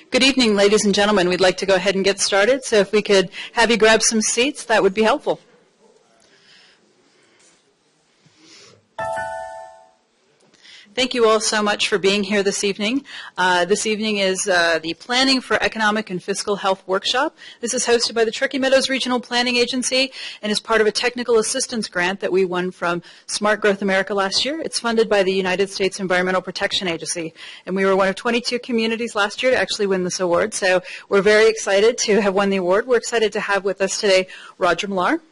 Good evening, ladies and gentlemen. We'd like to go ahead and get started, so if we could have you grab some seats, that would be helpful. Thank you all so much for being here this evening. This evening is the Planning for Economic and Fiscal Health Workshop. This is hosted by the Truckee Meadows Regional Planning Agency and is part of a technical assistance grant that we won from Smart Growth America last year. It's funded by the United States Environmental Protection Agency, and we were one of 22 communities last year to actually win this award, so we're very excited to have won the award. We're excited to have with us today Roger Millar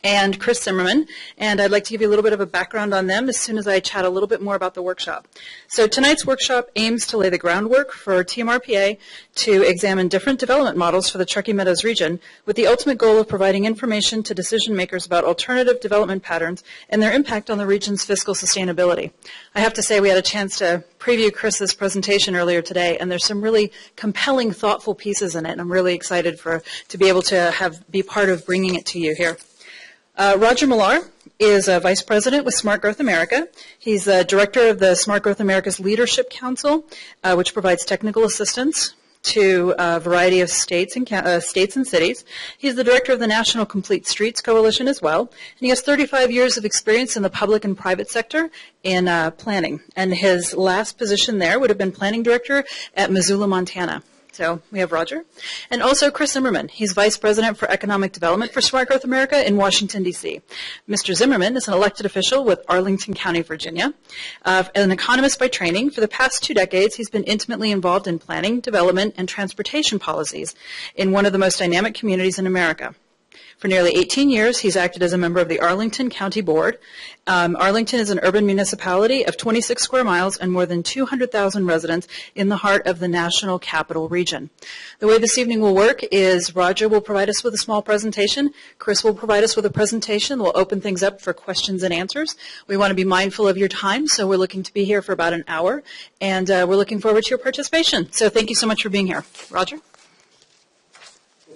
and Chris Zimmerman, and I'd like to give you a little bit of a background on them as soon as I chat a little bit more about the workshop. So tonight's workshop aims to lay the groundwork for TMRPA to examine different development models for the Truckee Meadows region with the ultimate goal of providing information to decision makers about alternative development patterns and their impact on the region's fiscal sustainability. I have to say we had a chance to preview Chris's presentation earlier today, and there's some really compelling, thoughtful pieces in it, and I'm really excited to be able to be part of bringing it to you here. Roger Millar is a Vice President with Smart Growth America. He's a Director of the Smart Growth America's Leadership Council, which provides technical assistance to a variety of states and cities. He's the Director of the National Complete Streets Coalition as well, and he has 35 years of experience in the public and private sector in planning. And his last position there would have been Planning Director at Missoula, Montana. So we have Roger. And also Chris Zimmerman. He's Vice President for Economic Development for Smart Growth America in Washington, D.C. Mr. Zimmerman is an elected official with Arlington County, Virginia. An economist by training, for the past 2 decades, he's been intimately involved in planning, development, and transportation policies in one of the most dynamic communities in America. For nearly 18 years, he's acted as a member of the Arlington County Board. Arlington is an urban municipality of 26 square miles and more than 200,000 residents in the heart of the National Capital Region. The way this evening will work is Roger will provide us with a small presentation. Chris will provide us with a presentation. We'll open things up for questions and answers. We want to be mindful of your time, so we're looking to be here for about an hour, and we're looking forward to your participation. So thank you so much for being here. Roger?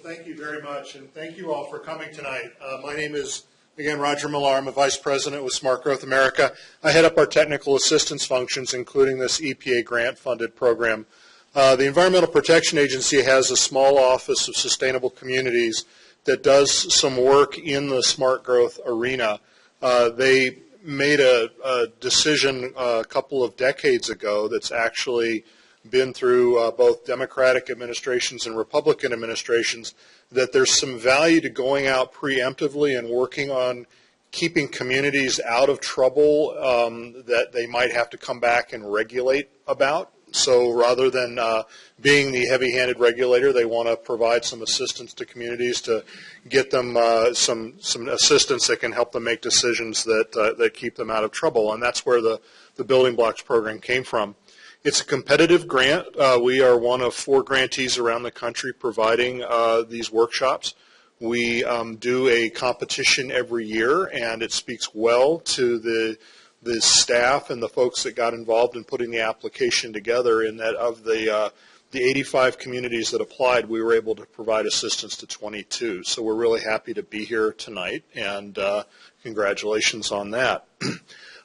Thank you very much, and thank you all for coming tonight. My name is, again, Roger Millar. I'm a Vice President with Smart Growth America. I head up our technical assistance functions, including this EPA grant-funded program. The Environmental Protection Agency has a small office of sustainable communities that does some work in the smart growth arena. They made a decision a couple of decades ago that's actually been through both Democratic administrations and Republican administrations, that there's some value to going out preemptively and working on keeping communities out of trouble that they might have to come back and regulate about. So rather than being the heavy-handed regulator, they want to provide some assistance to communities to get them some assistance that can help them make decisions that keep them out of trouble. And that's where the Building Blocks program came from. It's a competitive grant. We are one of 4 grantees around the country providing these workshops. We do a competition every year, and it speaks well to the staff and the folks that got involved in putting the application together, in that of the 85 communities that applied, we were able to provide assistance to 22. So we're really happy to be here tonight, and congratulations on that.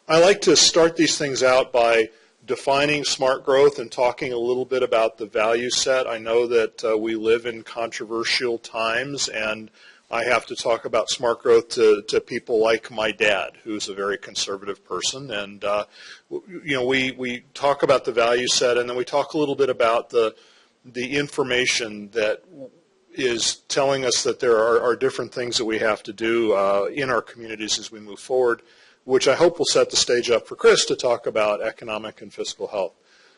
I like to start these things out by defining smart growth and talking a little bit about the value set. I know that we live in controversial times, and I have to talk about smart growth to people like my dad, who's a very conservative person. And we talk about the value set, and then we talk a little bit about the information that is telling us that there are different things that we have to do in our communities as we move forward, which I hope will set the stage up for Chris to talk about economic and fiscal health.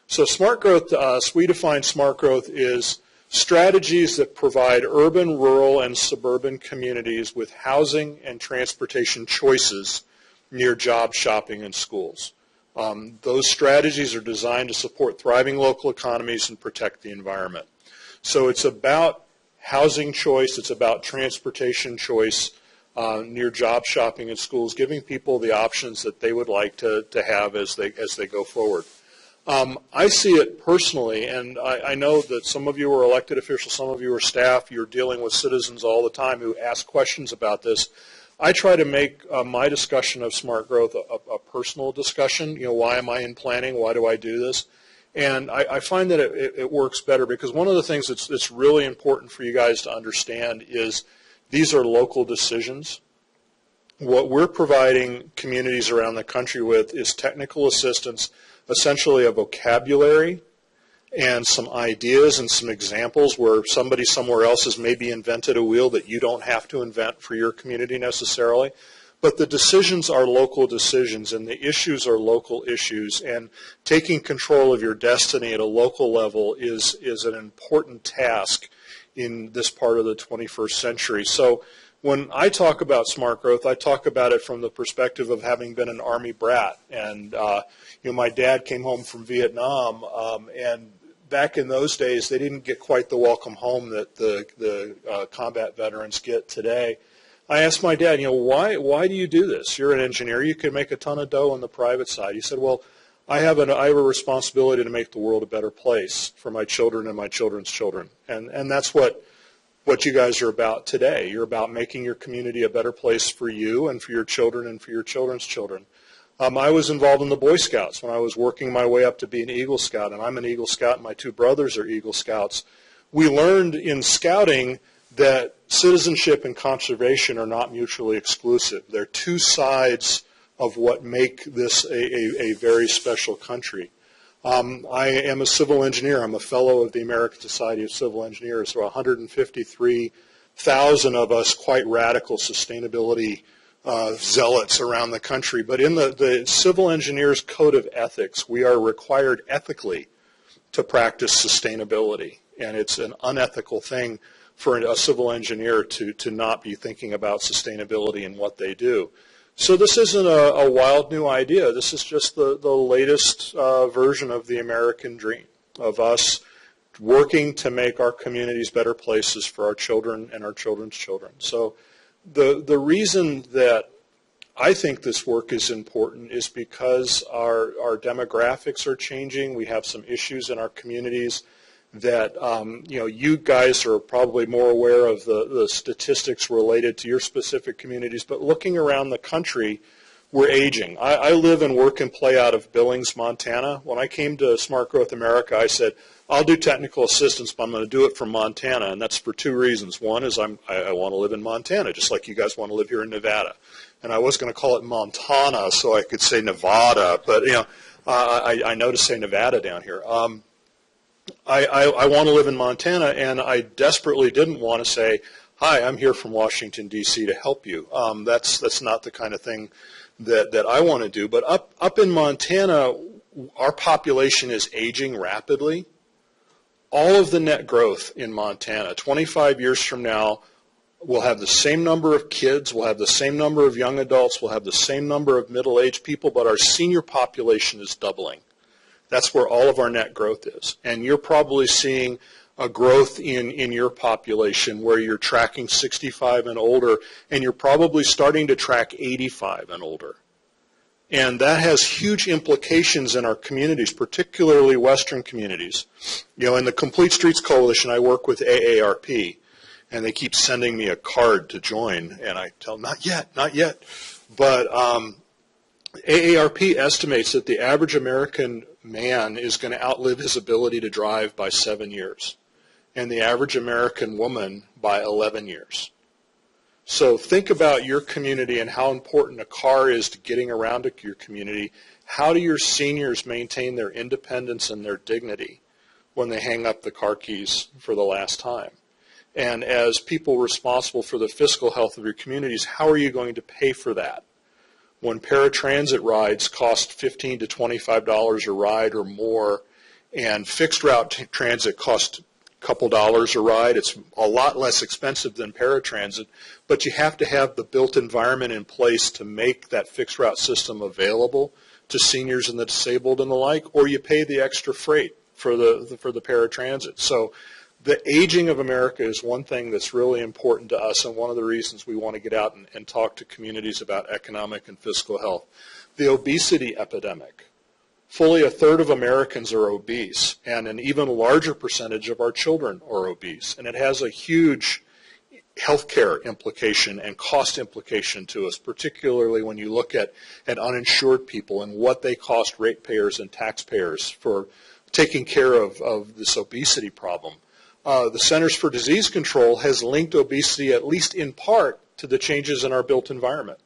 So smart growth to us, we define smart growth is strategies that provide urban, rural, and suburban communities with housing and transportation choices near jobs, shopping, and schools. Those strategies are designed to support thriving local economies and protect the environment. So it's about housing choice, it's about transportation choice, near job shopping and schools, giving people the options that they would like to have as they go forward. I see it personally, and I know that some of you are elected officials, some of you are staff, you're dealing with citizens all the time who ask questions about this. I try to make my discussion of smart growth a personal discussion. Why am I in planning? Why do I do this? And I find that it works better because one of the things that's really important for you guys to understand is these are local decisions. What we're providing communities around the country with is technical assistance, essentially a vocabulary and some ideas and some examples where somebody somewhere else has maybe invented a wheel that you don't have to invent for your community necessarily. But the decisions are local decisions and the issues are local issues, and taking control of your destiny at a local level is an important task in this part of the 21st century. So when I talk about smart growth, I talk about it from the perspective of having been an Army brat. And my dad came home from Vietnam, and back in those days, they didn't get quite the welcome home that the combat veterans get today. I asked my dad, why do you do this? You're an engineer. You can make a ton of dough on the private side. He said, well, I have a responsibility to make the world a better place for my children and my children's children. And that's what you guys are about today. You're about making your community a better place for you and for your children and for your children's children. I was involved in the Boy Scouts when I was working my way up to be an Eagle Scout, and I'm an Eagle Scout, and my two brothers are Eagle Scouts. We learned in scouting that citizenship and conservation are not mutually exclusive. They're two sides of what make this a very special country. I am a civil engineer. I'm a fellow of the American Society of Civil Engineers. There are 153,000 of us quite radical sustainability zealots around the country. But in the Civil Engineers Code of Ethics, we are required ethically to practice sustainability. And it's an unethical thing for a civil engineer to not be thinking about sustainability in what they do. So this isn't a wild new idea. This is just the latest version of the American dream, of us working to make our communities better places for our children and our children's children. So the reason that I think this work is important is because our demographics are changing. We have some issues in our communities that you guys are probably more aware of the statistics related to your specific communities, but looking around the country, we're aging. I live and work and play out of Billings, Montana. When I came to Smart Growth America, I said, I'll do technical assistance, but I'm going to do it from Montana, and that's for two reasons. One is I want to live in Montana, just like you guys want to live here in Nevada. And I was going to call it Montana so I could say Nevada, but I know to say Nevada down here. I want to live in Montana, and I desperately didn't want to say, hi, I'm here from Washington, D.C. to help you. That's not the kind of thing that I want to do. But up in Montana, our population is aging rapidly. All of the net growth in Montana, 25 years from now, we'll have the same number of kids, we'll have the same number of young adults, we'll have the same number of middle-aged people, but our senior population is doubling. That's where all of our net growth is. And you're probably seeing a growth in your population where you're tracking 65 and older, and you're probably starting to track 85 and older. And that has huge implications in our communities, particularly Western communities. In the Complete Streets Coalition, I work with AARP, and they keep sending me a card to join, and I tell them, not yet, not yet. But AARP estimates that the average American man is going to outlive his ability to drive by 7 years, and the average American woman by 11 years. So think about your community and how important a car is to getting around to your community. How do your seniors maintain their independence and their dignity when they hang up the car keys for the last time? And as people responsible for the fiscal health of your communities, how are you going to pay for that? When paratransit rides cost $15 to $25 a ride or more, and fixed route transit costs a couple dollars a ride, it's a lot less expensive than paratransit, but you have to have the built environment in place to make that fixed route system available to seniors and the disabled and the like, or you pay the extra freight for the paratransit. So the aging of America is one thing that's really important to us, and one of the reasons we want to get out and talk to communities about economic and fiscal health. The obesity epidemic. Fully a third of Americans are obese, and an even larger percentage of our children are obese. And it has a huge healthcare implication and cost implication to us, particularly when you look at uninsured people and what they cost ratepayers and taxpayers for taking care of this obesity problem. The Centers for Disease Control has linked obesity, at least in part, to the changes in our built environment.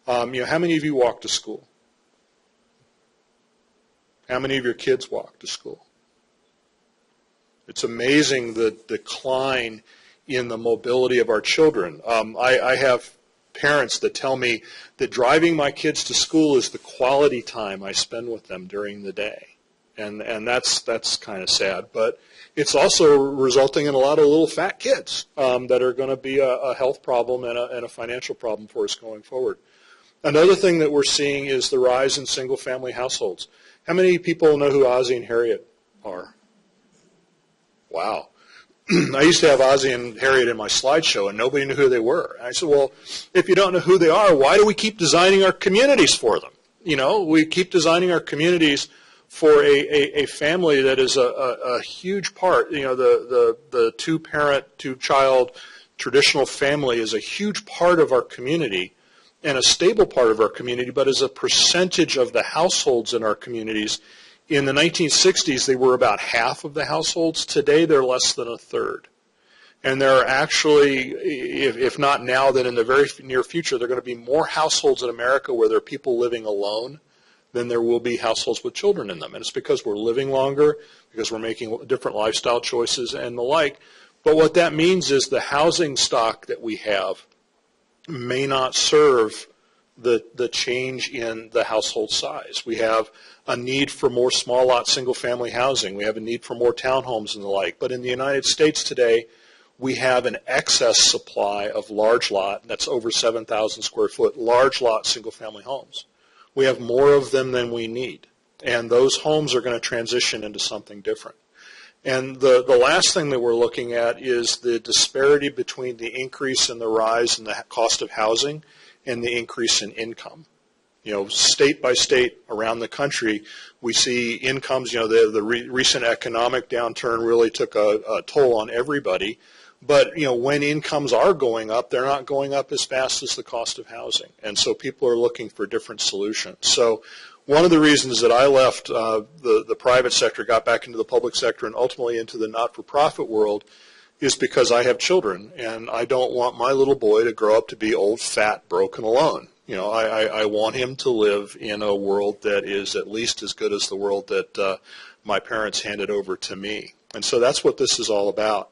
How many of you walk to school? How many of your kids walk to school? It's amazing the decline in the mobility of our children. I have parents that tell me that driving my kids to school is the quality time I spend with them during the day. And that's kind of sad. But it's also resulting in a lot of little fat kids that are going to be a health problem and a financial problem for us going forward. Another thing that we're seeing is the rise in single-family households. How many people know who Ozzie and Harriet are? Wow. I used to have Ozzie and Harriet in my slideshow, and nobody knew who they were. And I said, well, if you don't know who they are, why do we keep designing our communities for them? We keep designing our communities for a family that is a huge part. The two-parent, two-child traditional family is a huge part of our community and a stable part of our community, but as a percentage of the households in our communities, in the 1960s, they were about half of the households. Today, they're less than a third. And there are actually, if not now, then in the very near future, there are going to be more households in America where there are people living alone than there will be households with children in them. And it's because we're living longer, because we're making different lifestyle choices and the like. But what that means is the housing stock that we have may not serve the change in the household size. We have a need for more small lot single family housing. We have a need for more townhomes and the like. But in the United States today, we have an excess supply of large lot, that's over 7,000 square foot, large lot single family homes. We have more of them than we need. And those homes are going to transition into something different. And the last thing that we're looking at is the disparity between the increase and the rise in the cost of housing and the increase in income. State by state around the country, we see incomes, the recent economic downturn really took a toll on everybody. But, when incomes are going up, they're not going up as fast as the cost of housing. And so people are looking for different solutions. So one of the reasons that I left the private sector, got back into the public sector, and ultimately into the not-for-profit world is because I have children, and I don't want my little boy to grow up to be old, fat, broken, alone. I want him to live in a world that is at least as good as the world that my parents handed over to me. And so that's what this is all about.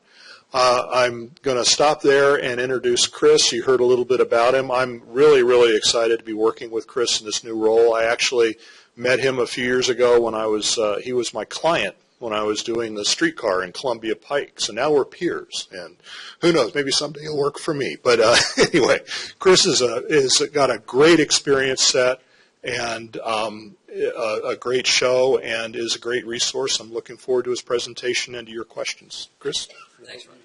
I'm going to stop there and introduce Chris. You heard a little bit about him. I'm really, really excited to be working with Chris in this new role. I actually met him a few years ago when he was my client when I was doing the streetcar in Columbia Pike. So now we're peers, and who knows, maybe someday he'll work for me. But anyway, Chris is got a great experience set and a great show and is a great resource. I'm looking forward to his presentation and to your questions. Chris? Thanks, Roger.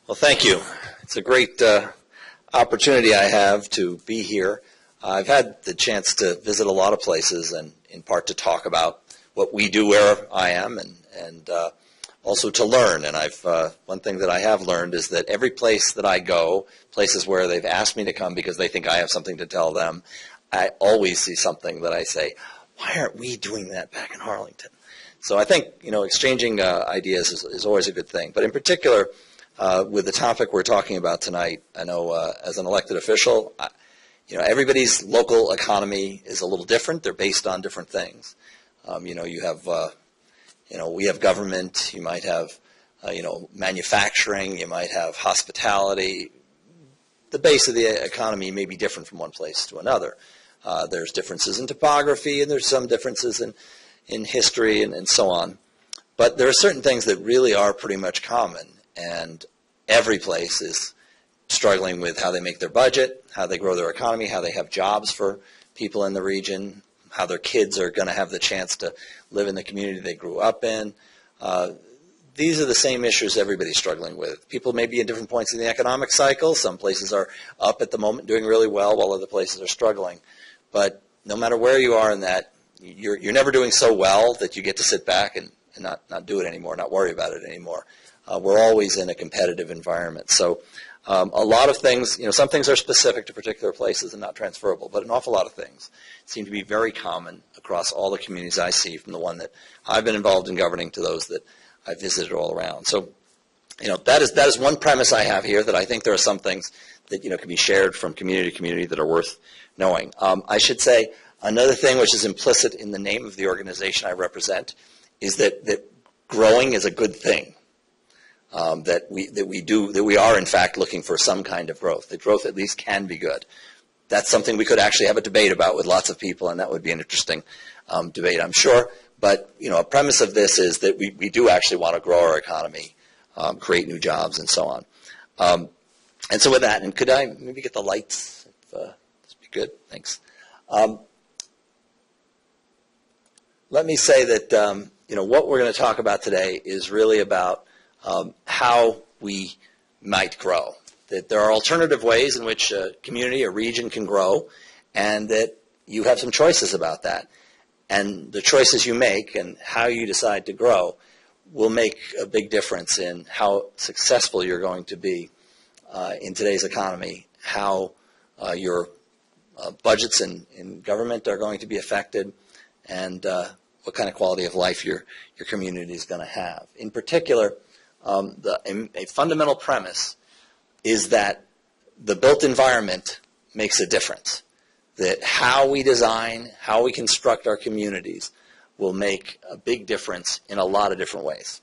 Well, thank you. It's a great opportunity I have to be here. I've had the chance to visit a lot of places and in part to talk about what we do where I am and also to learn. And one thing that I have learned is that every place that I go, places where they've asked me to come because they think I have something to tell them, I always see something that I say, why aren't we doing that back in Arlington? So I think, exchanging ideas is always a good thing. But in particular, with the topic we're talking about tonight, I know as an elected official, everybody's local economy is a little different. They're based on different things. You have, we have government. You might have, manufacturing. You might have hospitality. The base of the economy may be different from one place to another. There's differences in topography, and there's some differences in history and so on. But there are certain things that really are pretty much common, and every place is struggling with how they make their budget, how they grow their economy, how they have jobs for people in the region, how their kids are going to have the chance to live in the community they grew up in. These are the same issues everybody's struggling with. People may be in different points in the economic cycle. Some places are up at the moment doing really well while other places are struggling. But no matter where you are in that, you're never doing so well that you get to sit back and not do it anymore, not worry about it anymore. We're always in a competitive environment. So a lot of things, some things are specific to particular places and not transferable, but an awful lot of things seem to be very common across all the communities I see, from the one that I've been involved in governing to those that I've visited all around. So, that is one premise I have here, that I think there are some things that, can be shared from community to community that are worth knowing. I should say another thing which is implicit in the name of the organization I represent is that growing is a good thing. That we are in fact looking for some kind of growth. That growth at least can be good. That's something we could actually have a debate about with lots of people, and that would be an interesting debate, I'm sure. But a premise of this is that we do actually want to grow our economy, create new jobs, and so on. And so with that, and could I maybe get the lights? This would be good. Thanks. Let me say that what we're going to talk about today is really about how we might grow. That there are alternative ways in which a community, a region can grow, and that you have some choices about that. And the choices you make and how you decide to grow will make a big difference in how successful you're going to be in today's economy, how your budgets in government are going to be affected, and what kind of quality of life your community is going to have. In particular, a fundamental premise is that the built environment makes a difference. That how we design, how we construct our communities will make a big difference in a lot of different ways.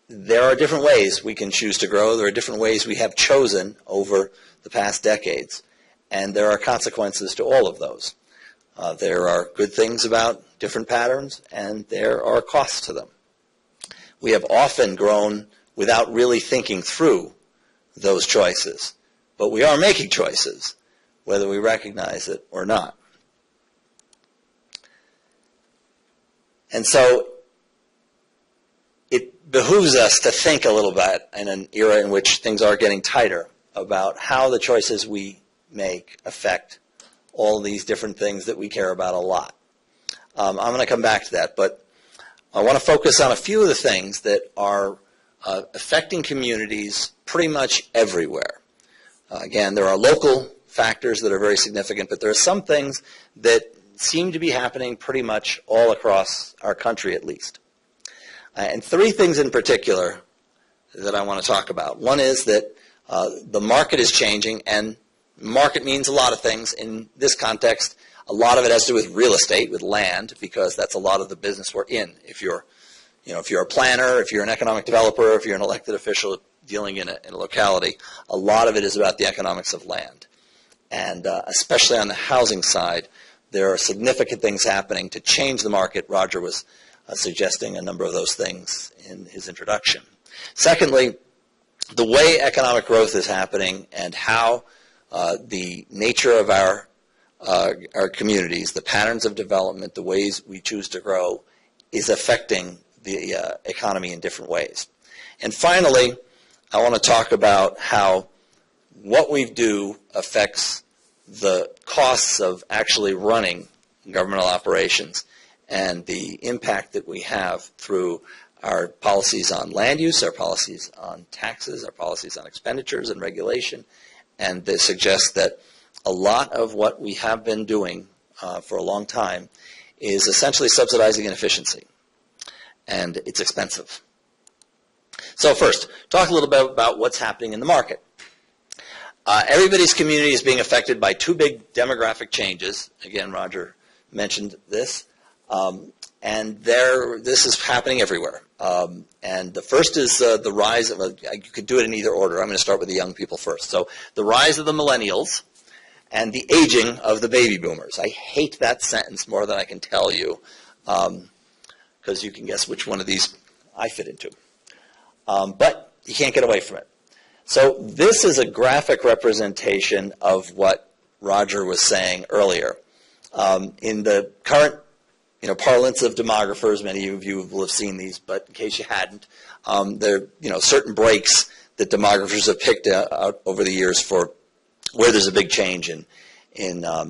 There are different ways we can choose to grow. There are different ways we have chosen over the past decades, and there are consequences to all of those. There are good things about different patterns, and there are costs to them. We have often grown without really thinking through those choices, but we are making choices, whether we recognize it or not. And so it behooves us to think a little bit in an era in which things are getting tighter about how the choices we make affect all these different things that we care about a lot. I'm going to come back to that, but I want to focus on a few of the things that are affecting communities pretty much everywhere. Again, there are local factors that are very significant, but there are some things that seem to be happening pretty much all across our country, at least. And three things in particular that I want to talk about. One is that the market is changing, and market means a lot of things. In this context, a lot of it has to do with real estate, with land, because that's a lot of the business we're in. If you're a planner, if you're an economic developer, if you're an elected official dealing in a locality, a lot of it is about the economics of land. And especially on the housing side, there are significant things happening to change the market. Roger was suggesting a number of those things in his introduction. Secondly, the way economic growth is happening and how the nature of our communities, the patterns of development, the ways we choose to grow, is affecting the economy in different ways. And finally, I want to talk about how what we do affects the costs of actually running governmental operations and the impact that we have through our policies on land use, our policies on taxes, our policies on expenditures and regulation. And they suggest that a lot of what we have been doing for a long time is essentially subsidizing inefficiency. And it's expensive. So first, talk a little bit about what's happening in the market. Everybody's community is being affected by two big demographic changes. Again, Roger mentioned this. And this is happening everywhere. And the first is the rise of, you could do it in either order. I'm going to start with the young people first. So the rise of the millennials and the aging of the baby boomers. I hate that sentence more than I can tell you, because you can guess which one of these I fit into. But you can't get away from it. So this is a graphic representation of what Roger was saying earlier. In the current parlance of demographers, many of you will have seen these, but in case you hadn't, there are certain breaks that demographers have picked out over the years for where there's a big change in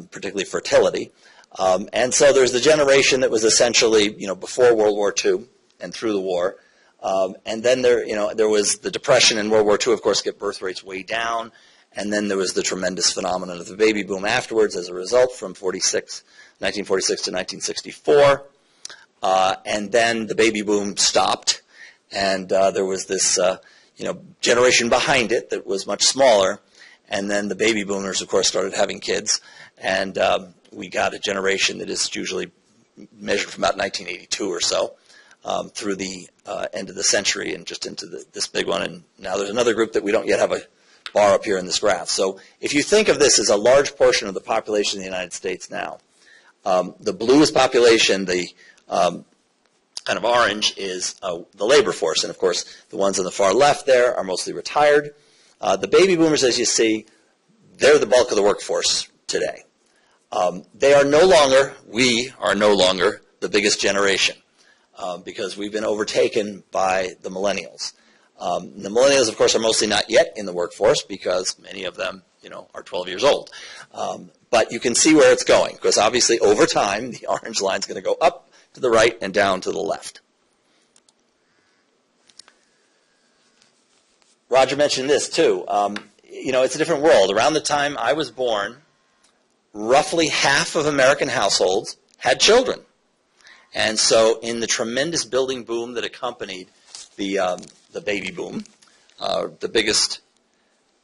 particularly fertility. And so there's the generation that was essentially, before World War II and through the war. And then there was the Depression in World War II, of course, get birth rates way down. And then there was the tremendous phenomenon of the baby boom afterwards as a result from 1946 to 1964. And then the baby boom stopped. And there was this, generation behind it that was much smaller. And then the baby boomers, of course, started having kids. And we got a generation that is usually measured from about 1982 or so through the end of the century and just into this big one. And now there's another group that we don't yet have a bar up here in this graph. So if you think of this as a large portion of the population of the United States now, the bluest population, the kind of orange, is the labor force. And, of course, the ones on the far left there are mostly retired. The baby boomers, as you see, they're the bulk of the workforce today. We are no longer the biggest generation because we've been overtaken by the millennials. The millennials, of course, are mostly not yet in the workforce because many of them, are 12 years old. But you can see where it's going because obviously over time the orange line is going to go up to the right and down to the left. Roger mentioned this too. It's a different world. Around the time I was born, roughly half of American households had children. And so in the tremendous building boom that accompanied the baby boom, the biggest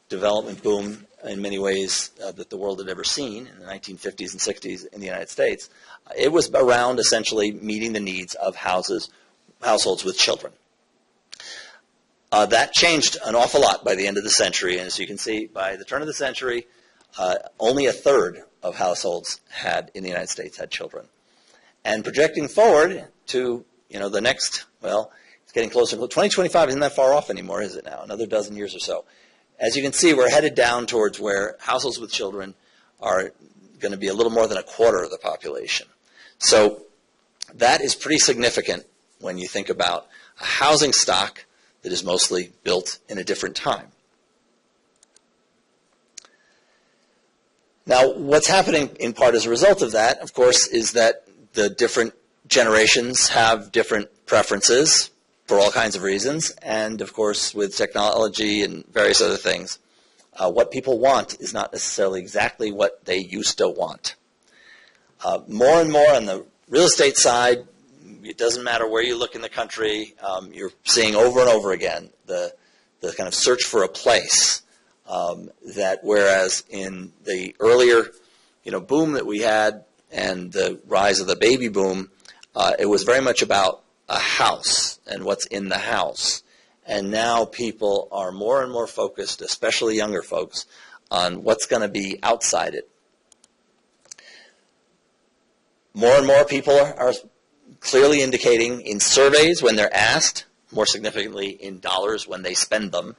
development boom in many ways that the world had ever seen in the 1950s and 60s in the United States, it was around essentially meeting the needs of households with children. That changed an awful lot by the end of the century, and as you can see, by the turn of the century, only a third of households in the United States had children. And projecting forward to, the next, it's getting closer. 2025 isn't that far off anymore, is it now? Another dozen years or so. As you can see, we're headed down towards where households with children are going to be a little more than a quarter of the population. So that is pretty significant when you think about a housing stock that is mostly built in a different time. Now, what's happening in part as a result of that, of course, is that the different generations have different preferences for all kinds of reasons, and of course with technology and various other things, what people want is not necessarily exactly what they used to want. More and more on the real estate side, it doesn't matter where you look in the country, you're seeing over and over again the kind of search for a place that whereas in the earlier boom that we had and the rise of the baby boom, it was very much about a house and what's in the house. And now people are more and more focused, especially younger folks, on what's going to be outside it. More and more people are clearly indicating in surveys when they're asked, more significantly in dollars when they spend them,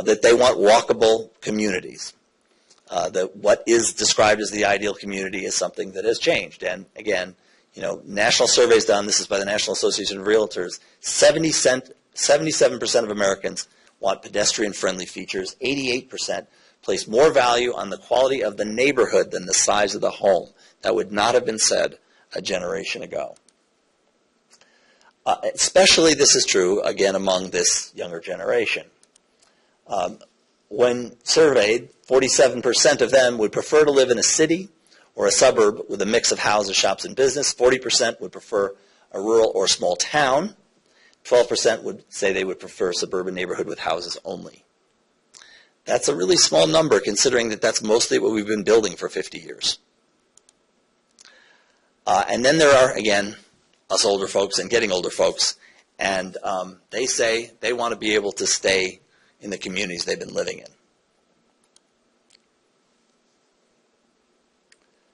that they want walkable communities. That what is described as the ideal community is something that has changed. And again, national surveys done, this is by the National Association of Realtors, 77% of Americans want pedestrian-friendly features. 88% place more value on the quality of the neighborhood than the size of the home. That would not have been said a generation ago. Especially this is true, again, among this younger generation. When surveyed, 47% of them would prefer to live in a city or a suburb with a mix of houses, shops, and business. 40% would prefer a rural or small town. 12% would say they would prefer a suburban neighborhood with houses only. That's a really small number considering that that's mostly what we've been building for 50 years. And then there are, again, us older folks and getting older folks, and they say they want to be able to stay in the communities they've been living in.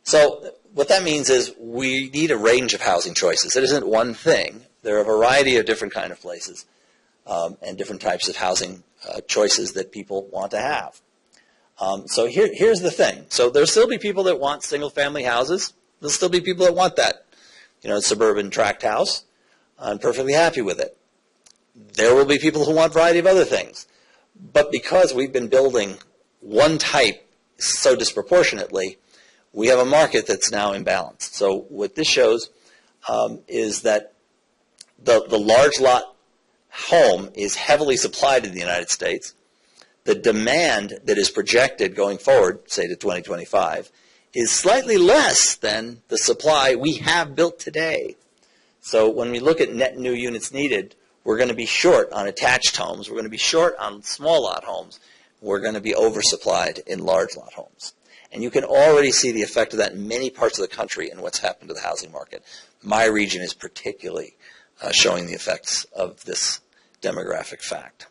So what that means is we need a range of housing choices. It isn't one thing. There are a variety of different kind of places and different types of housing choices that people want to have. So here's the thing. So there'll still be people that want single-family houses. There'll still be people that want that, suburban tract house. I'm perfectly happy with it. There will be people who want a variety of other things. But because we've been building one type so disproportionately, we have a market that's now imbalanced. So what this shows is that the large lot home is heavily supplied in the United States. The demand that is projected going forward, say to 2025, is slightly less than the supply we have built today. So when we look at net new units needed, we're going to be short on attached homes. We're going to be short on small lot homes. We're going to be oversupplied in large lot homes. And you can already see the effect of that in many parts of the country and what's happened to the housing market. My region is particularly showing the effects of this demographic fact.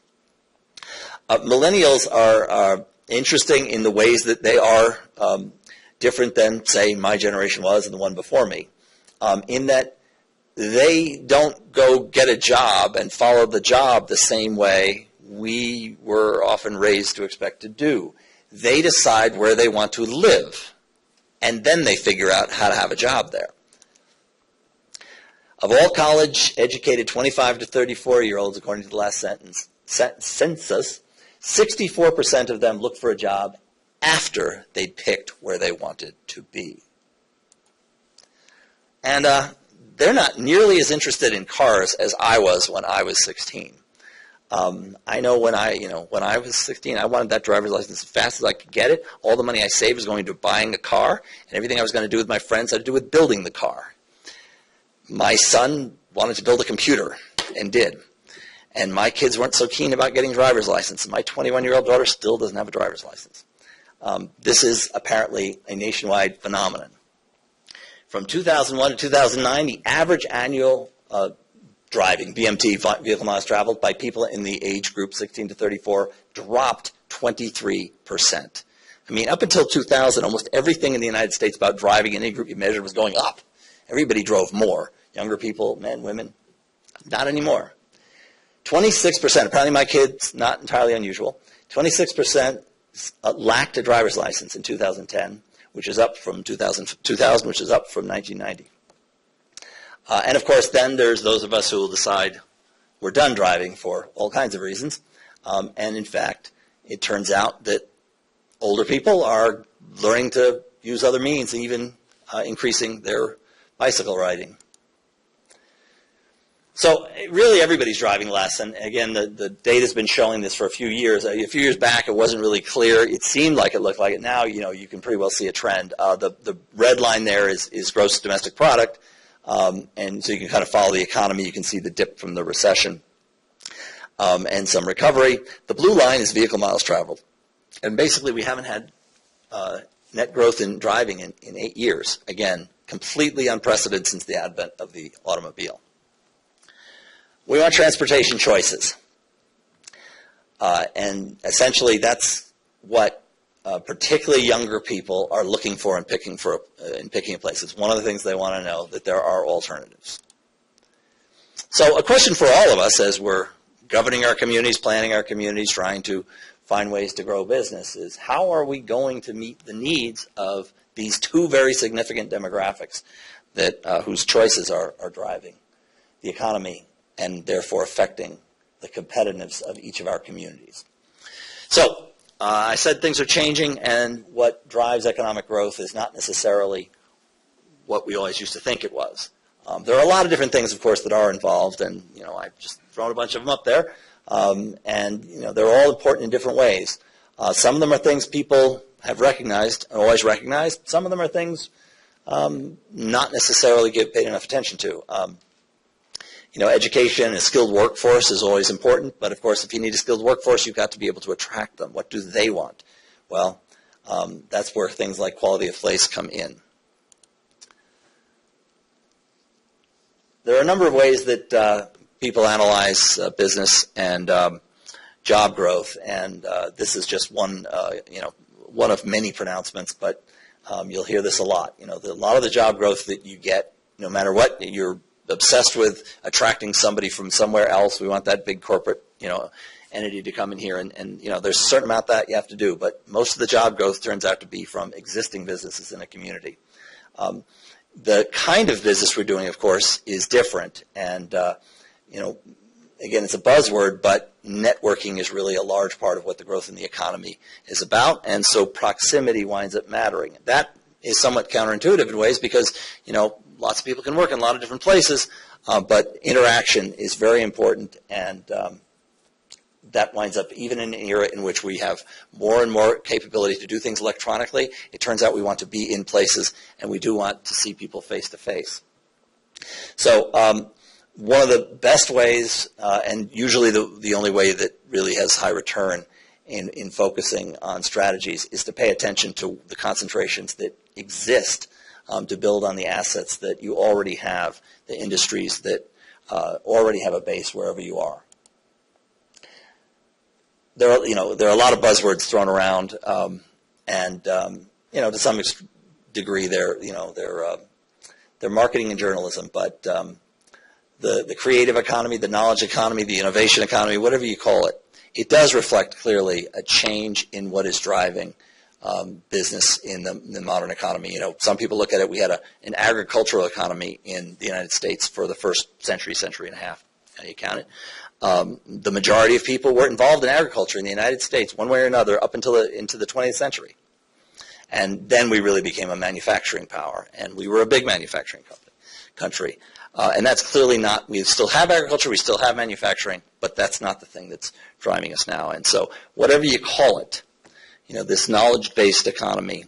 Millennials are interesting in the ways that they are different than, say, my generation was and the one before me, in that they don't go get a job and follow the job the same way we were often raised to expect to do. They decide where they want to live, and then they figure out how to have a job there. Of all college-educated 25 to 34-year-olds, according to the last census, 64% of them looked for a job after they'd picked where they wanted to be. And they're not nearly as interested in cars as I was when I was 16. I know when I was 16, I wanted that driver's license as fast as I could get it. All the money I saved was going to buying a car, and everything I was going to do with my friends had to do with building the car. My son wanted to build a computer, and did. And my kids weren't so keen about getting driver's license. My 21-year-old daughter still doesn't have a driver's license. This is apparently a nationwide phenomenon. From 2001 to 2009, the average annual driving, BMT, vehicle miles traveled, by people in the age group 16 to 34 dropped 23%. I mean, up until 2000, almost everything in the United States about driving in any group you measured was going up. Everybody drove more. Younger people, men, women, not anymore. 26%, apparently my kids, not entirely unusual, 26% lacked a driver's license in 2010, which is up from 2000, which is up from 1990. And of course, then there's those of us who will decide we're done driving for all kinds of reasons. And in fact, it turns out that older people are learning to use other means, and even increasing their bicycle riding. So really everybody's driving less, and again, the data's been showing this for a few years. A few years back, it wasn't really clear. It seemed like it looked like it. Now, you can pretty well see a trend. The red line there is gross domestic product, and so you can kind of follow the economy. You can see the dip from the recession and some recovery. The blue line is vehicle miles traveled, and basically we haven't had net growth in driving in 8 years. Again, completely unprecedented since the advent of the automobile. We want transportation choices. And essentially that's what particularly younger people are looking for in picking a place. It's one of the things they want to know, that there are alternatives. So a question for all of us as we're governing our communities, planning our communities, trying to find ways to grow business is, how are we going to meet the needs of these two very significant demographics that whose choices are driving the economy and therefore affecting the competitiveness of each of our communities. So I said things are changing, and what drives economic growth is not necessarily what we always used to think it was. There are a lot of different things, of course, that are involved, and I've just thrown a bunch of them up there, and they're all important in different ways. Some of them are things people have recognized and always recognized. Some of them are things not necessarily paid enough attention to. Education and a skilled workforce is always important, but of course, if you need a skilled workforce, you've got to be able to attract them. What do they want? Well, that's where things like quality of place come in. There are a number of ways that people analyze business and job growth, and this is just one, one of many pronouncements, but you'll hear this a lot. A lot of the job growth that you get, no matter what, you're obsessed with attracting somebody from somewhere else. We want that big corporate, entity to come in here, and there's a certain amount that you have to do, but most of the job growth turns out to be from existing businesses in a community. The kind of business we're doing, of course, is different, and again, it's a buzzword, but networking is really a large part of what the growth in the economy is about, and so proximity winds up mattering. That is somewhat counterintuitive in ways because, lots of people can work in a lot of different places, but interaction is very important, and that winds up, even in an era in which we have more and more capability to do things electronically, it turns out we want to be in places, and we do want to see people face to face. So one of the best ways, and usually the only way that really has high return in focusing on strategies, is to pay attention to the concentrations that exist to build on the assets that you already have, the industries that already have a base wherever you are. There are a lot of buzzwords thrown around, and to some degree they're marketing and journalism, but the creative economy, the knowledge economy, the innovation economy, whatever you call it, it does reflect clearly a change in what is driving business in the modern economy. Some people look at it. We had an agricultural economy in the United States for the first century and a half. How you count it? The majority of people were involved in agriculture in the United States, one way or another, up until into the 20th century. And then we really became a manufacturing power, and we were a big manufacturing country. And that's clearly not, we still have agriculture, we still have manufacturing, but that's not the thing that's driving us now. And so whatever you call it, this knowledge-based economy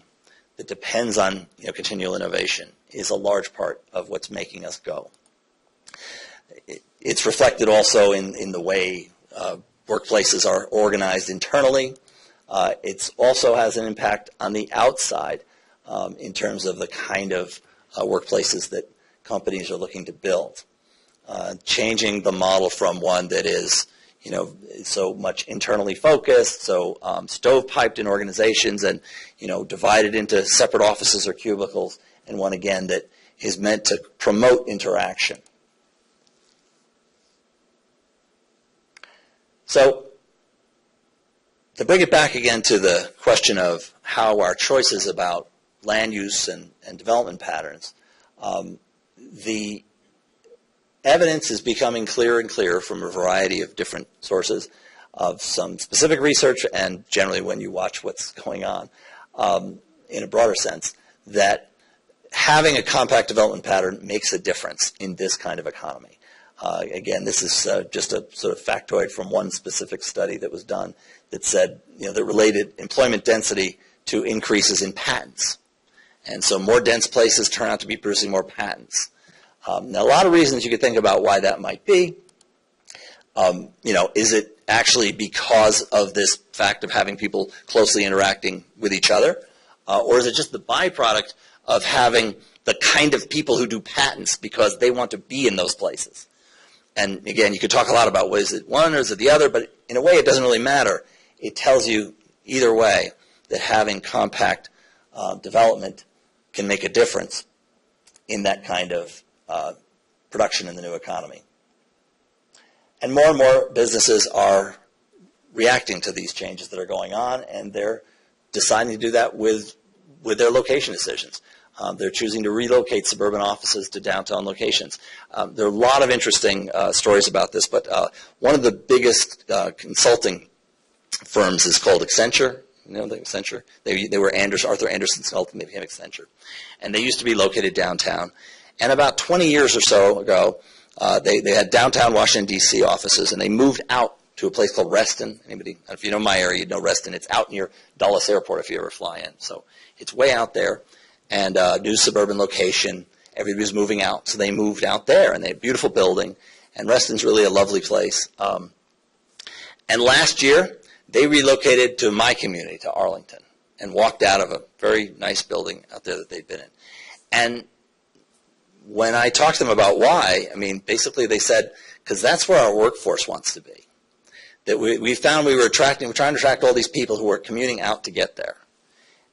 that depends on continual innovation is a large part of what's making us go. It's reflected also in the way workplaces are organized internally. It also has an impact on the outside in terms of the kind of workplaces that companies are looking to build. Changing the model from one that is so much internally focused, so stovepiped in organizations and divided into separate offices or cubicles, and one again that is meant to promote interaction. So to bring it back again to the question of how our choices about land use and development patterns, the evidence is becoming clearer and clearer from a variety of different sources of some specific research and generally when you watch what's going on in a broader sense, that having a compact development pattern makes a difference in this kind of economy. Again, this is just a sort of factoid from one specific study that was done that said, that related employment density to increases in patents. And so more dense places turn out to be producing more patents. Now, a lot of reasons you could think about why that might be. Is it actually because of this fact of having people closely interacting with each other? Or is it just the byproduct of having the kind of people who do patents because they want to be in those places? And again, you could talk a lot about, is it one or is it the other, but in a way it doesn't really matter. It tells you either way that having compact development can make a difference in that kind of production in the new economy. And more businesses are reacting to these changes that are going on, and they're deciding to do that with their location decisions. They're choosing to relocate suburban offices to downtown locations. There are a lot of interesting stories about this, but one of the biggest consulting firms is called Accenture. Accenture? They were Arthur Andersen Consulting. They became Accenture. And they used to be located downtown. And about 20 years or so ago, they had downtown Washington, D.C. offices, and they moved out to a place called Reston. Anybody, if you know my area, you'd know Reston. It's out near Dulles Airport if you ever fly in. So it's way out there. And new suburban location. Everybody was moving out, so they moved out there, and they had a beautiful building. And Reston's really a lovely place. And last year, they relocated to my community, to Arlington, and walked out of a very nice building out there that they'd been in. And when I talked to them about why, basically they said, because that's where our workforce wants to be. That we found we were trying to attract all these people who were commuting out to get there.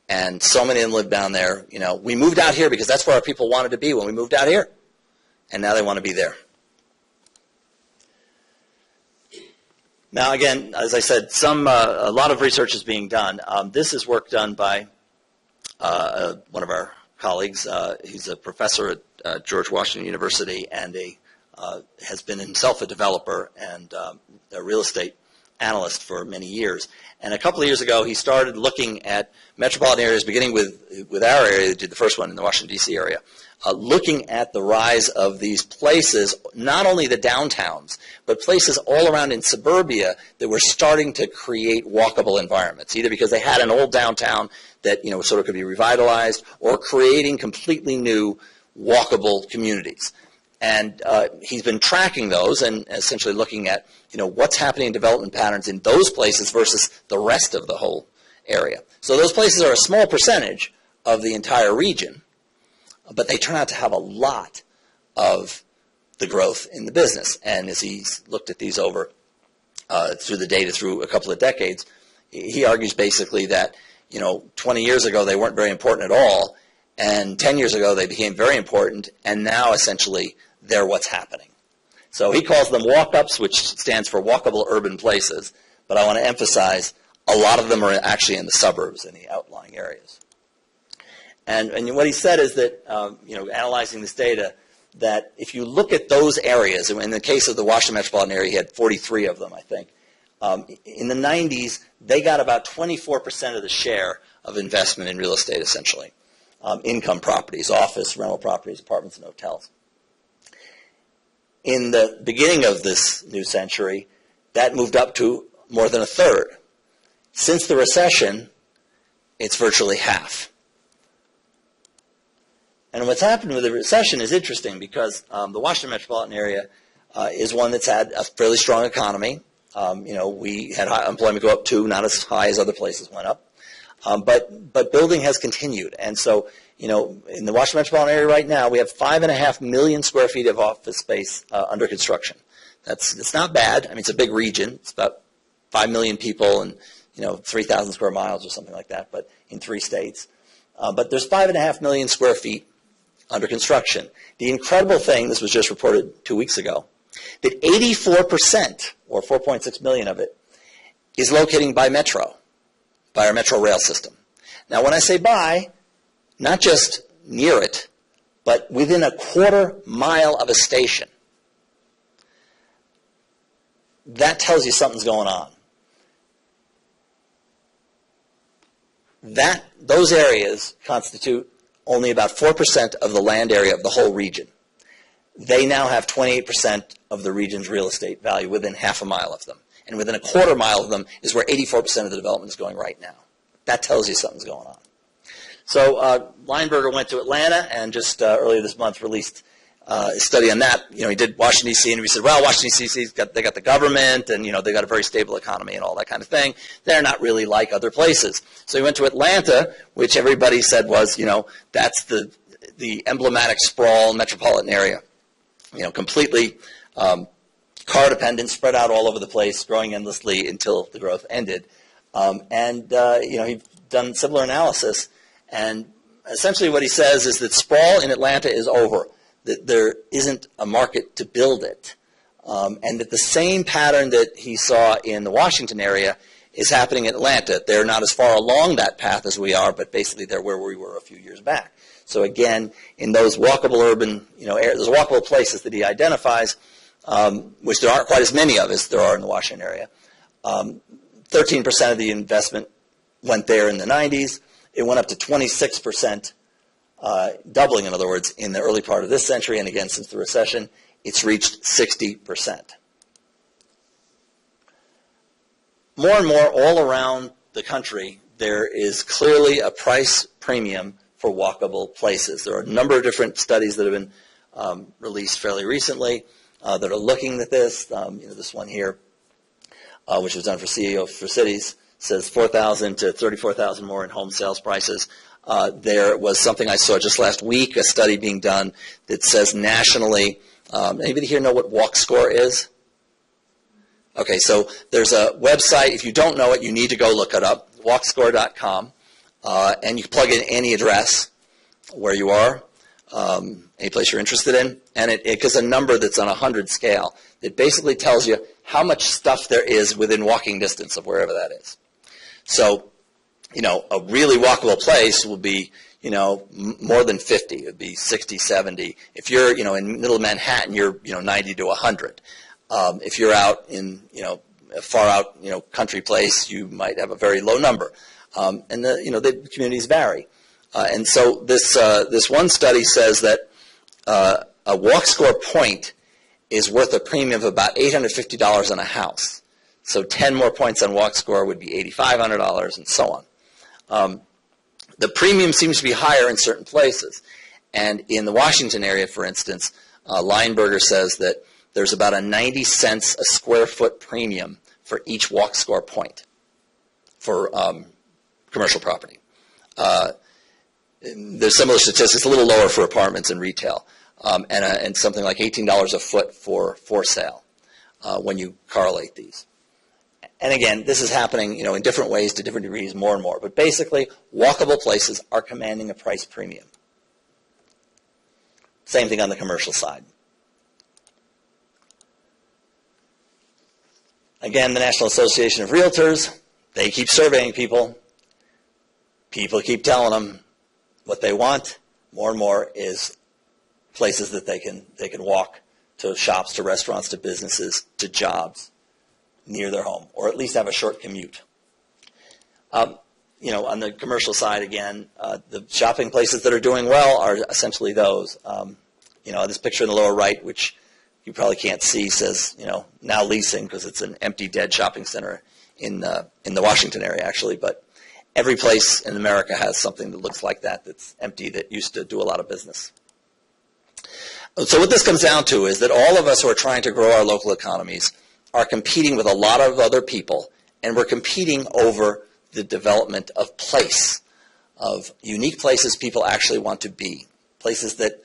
And so many of them live down there. We moved out here because that's where our people wanted to be when we moved out here. And now they want to be there. Now, again, as I said, a lot of research is being done. This is work done by one of our colleagues. He's a professor at George Washington University and has been himself a developer and a real estate analyst for many years. And a couple of years ago, he started looking at metropolitan areas, beginning with our area, did the first one in the Washington, D.C. area, looking at the rise of these places, not only the downtowns, but places all around in suburbia that were starting to create walkable environments, either because they had an old downtown that sort of could be revitalized, or creating completely new walkable communities. And he's been tracking those and essentially looking at what's happening in development patterns in those places versus the rest of the whole area. So those places are a small percentage of the entire region, but they turn out to have a lot of the growth in the business. And as he's looked at these over through the data through a couple of decades, he argues basically that 20 years ago they weren't very important at all, and 10 years ago they became very important, and now essentially they're what's happening. So he calls them walk-ups, which stands for walkable urban places, but I want to emphasize a lot of them are actually in the suburbs and the outlying areas. And what he said is that, analyzing this data, that if you look at those areas, in the case of the Washington metropolitan area, he had 43 of them, I think. In the 90s, they got about 24% of the share of investment in real estate, essentially. Income properties, office, rental properties, apartments, and hotels. In the beginning of this new century, that moved up to more than a third. Since the recession, it's virtually half. And what's happened with the recession is interesting because the Washington metropolitan area is one that's had a fairly strong economy. We had high unemployment go up too, not as high as other places went up. But building has continued. And so, in the Washington metropolitan area right now, we have 5.5 million square feet of office space under construction. It's not bad. I mean, it's a big region. It's about 5 million people and, 3,000 square miles or something like that, but in 3 states. But there's 5.5 million square feet under construction. The incredible thing, this was just reported 2 weeks ago, that 84%, or 4.6 million of it, is locating by metro, by our metro rail system. Now, when I say by, not just near it, but within a quarter mile of a station. That tells you something's going on. Those areas constitute only about 4% of the land area of the whole region. They now have 28% of the region's real estate value within half a mile of them. And within a quarter mile of them is where 84% of the development is going right now. That tells you something's going on. So Lineberger went to Atlanta and just earlier this month released a study on that. He did Washington, D.C., and we said, well, Washington, D.C., they got the government, and, they got a very stable economy and all that kind of thing. They're not really like other places. So he went to Atlanta, which everybody said was, that's the emblematic sprawl metropolitan area. Completely car dependent, spread out all over the place, growing endlessly until the growth ended. He's done similar analysis, and essentially what he says is that sprawl in Atlanta is over, that there isn't a market to build it, and that the same pattern that he saw in the Washington area is happening in Atlanta. They're not as far along that path as we are, but basically they're where we were a few years back. So again, in those walkable urban, those walkable places that he identifies, which there aren't quite as many of as there are in the Washington area, 13% of the investment went there in the 90s. It went up to 26%, doubling, in other words, in the early part of this century. And again, since the recession, it's reached 60%. More and more all around the country, there is clearly a price premium for walkable places. There are a number of different studies that have been released fairly recently that are looking at this. This one here, which was done for CEO for Cities, says 4,000 to 34,000 more in home sales prices. There was something I saw just last week, a study being done that says nationally, anybody here know what Walk Score is? Okay, so there's a website. If you don't know it, you need to go look it up, walkscore.com, and you can plug in any address where you are, any place you're interested in, and it gives a number that's on a 100 scale. It basically tells you how much stuff there is within walking distance of wherever that is. So, a really walkable place will be, more than 50. It would be 60, 70. If you're, in middle Manhattan, you're, 90 to 100. If you're out in, a far out, country place, you might have a very low number. And the communities vary. And so this one study says that a walk score point is worth a premium of about $850 on a house. So 10 more points on walk score would be $8,500 and so on. The premium seems to be higher in certain places. And in the Washington area, for instance, Lineberger says that there's about a 90 cents a square foot premium for each walk score point for commercial property. There's similar statistics, a little lower for apartments and retail, and something like $18 a foot for sale when you correlate these. And again, this is happening, in different ways to different degrees, more and more. But basically, walkable places are commanding a price premium. Same thing on the commercial side. Again, the National Association of Realtors, they keep surveying people. People keep telling them what they want more and more is places that they can walk to, shops, to restaurants, to businesses, to jobs near their home, or at least have a short commute. On the commercial side, again, the shopping places that are doing well are essentially those. This picture in the lower right, which you probably can't see, says, now leasing, because it's an empty, dead shopping center in the Washington area, actually. But every place in America has something that looks like that, that's empty, that used to do a lot of business. So what this comes down to is that all of us who are trying to grow our local economies are competing with a lot of other people, and we're competing over the development of place, of unique places people actually want to be, places that,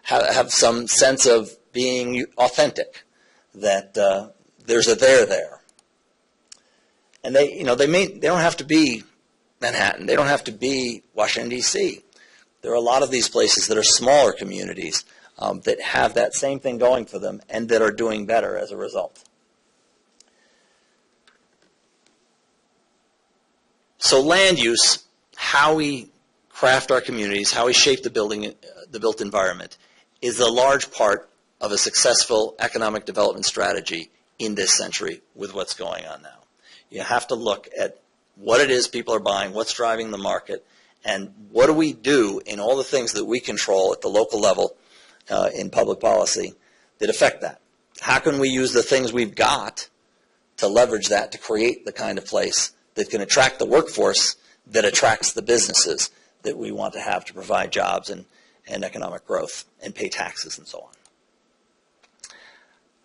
have some sense of being authentic, that there's a there. And they don't have to be Manhattan. They don't have to be Washington, D.C. There are a lot of these places that are smaller communities that have that same thing going for them and that are doing better as a result. So land use, how we craft our communities, how we shape the built environment, is a large part of a successful economic development strategy in this century with what's going on now. You have to look at what it is people are buying, what's driving the market, and what do we do in all the things that we control at the local level in public policy that affect that. How can we use the things we've got to leverage that to create the kind of place that can attract the workforce that attracts the businesses that we want to have to provide jobs and economic growth and pay taxes and so on.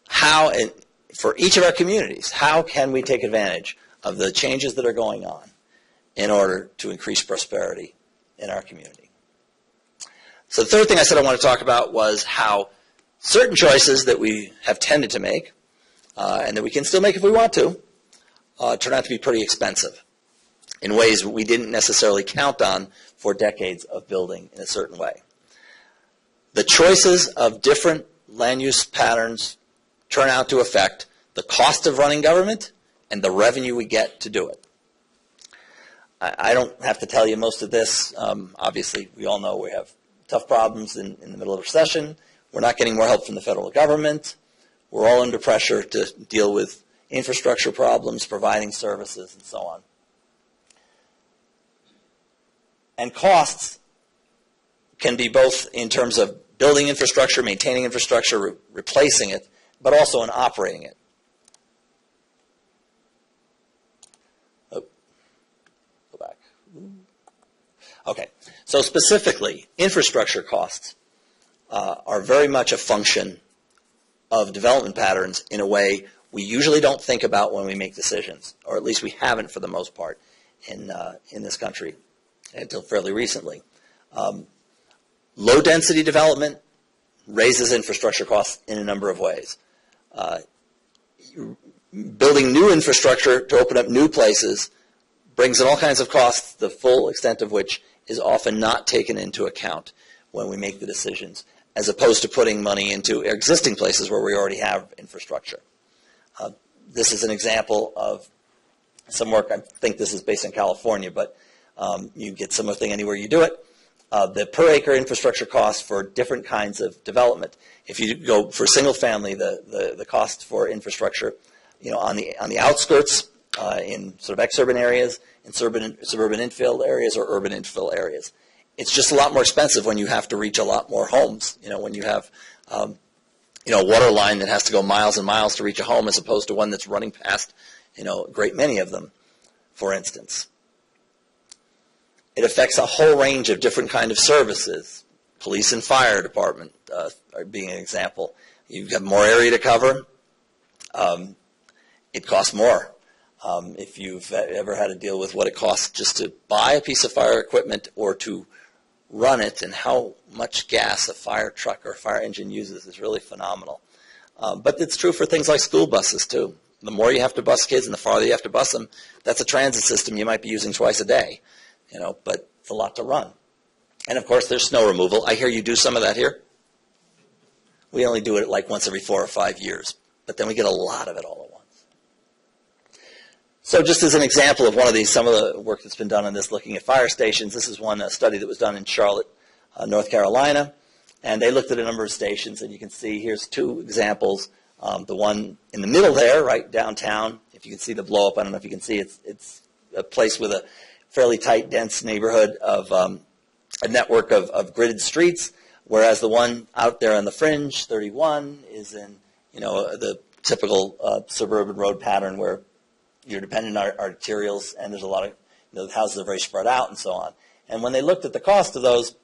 How, for each of our communities, how can we take advantage of the changes that are going on in order to increase prosperity in our community? So the third thing I said I want to talk about was how certain choices that we have tended to make, and that we can still make if we want to, turn out to be pretty expensive in ways we didn't necessarily count on for decades of building in a certain way. The choices of different land use patterns turn out to affect the cost of running government and the revenue we get to do it. I don't have to tell you most of this. Obviously, we all know we have tough problems in the middle of a recession. We're not getting more help from the federal government. We're all under pressure to deal with infrastructure problems, providing services, and so on. And costs can be both in terms of building infrastructure, maintaining infrastructure, replacing it, but also in operating it. Oh, go back. Okay, so specifically, infrastructure costs are very much a function of development patterns in a way we usually don't think about when we make decisions, or at least we haven't for the most part in this country until fairly recently. Low density development raises infrastructure costs in a number of ways. Building new infrastructure to open up new places brings in all kinds of costs, the full extent of which is often not taken into account when we make the decisions, as opposed to putting money into existing places where we already have infrastructure. This is an example of some work. I think this is based in California, but you get similar thing anywhere you do it. The per acre infrastructure costs for different kinds of development. If you go for single family, the cost for infrastructure on the outskirts, in sort of exurban areas, in suburban infill areas, or urban infill areas. It's just a lot more expensive when you have to reach a lot more homes. When you have a water line that has to go miles and miles to reach a home, as opposed to one that's running past a great many of them, for instance. It affects a whole range of different kind of services. Police and fire department are being an example. You have more area to cover. It costs more. If you've ever had to deal with what it costs just to buy a piece of fire equipment or to run it, and how much gas a fire truck or a fire engine uses, is really phenomenal. But it's true for things like school buses too. The more you have to bus kids and the farther you have to bus them, that's a transit system you might be using twice a day. But it's a lot to run. And of course, there's snow removal. I hear you do some of that here. We only do it like once every 4 or 5 years, but then we get a lot of it all at once. So just as an example of some of the work that's been done on this, looking at fire stations, this is one study that was done in Charlotte, North Carolina, and they looked at a number of stations, and you can see here's 2 examples. The one in the middle there, right downtown, if you can see the blow up, I don't know if you can see, it's a place with a fairly tight, dense neighborhood of a network of gridded streets, whereas the one out there on the fringe, 31, is in the typical suburban road pattern where you're dependent on arterials, and there's a lot of the houses are very spread out and so on. And when they looked at the cost of those,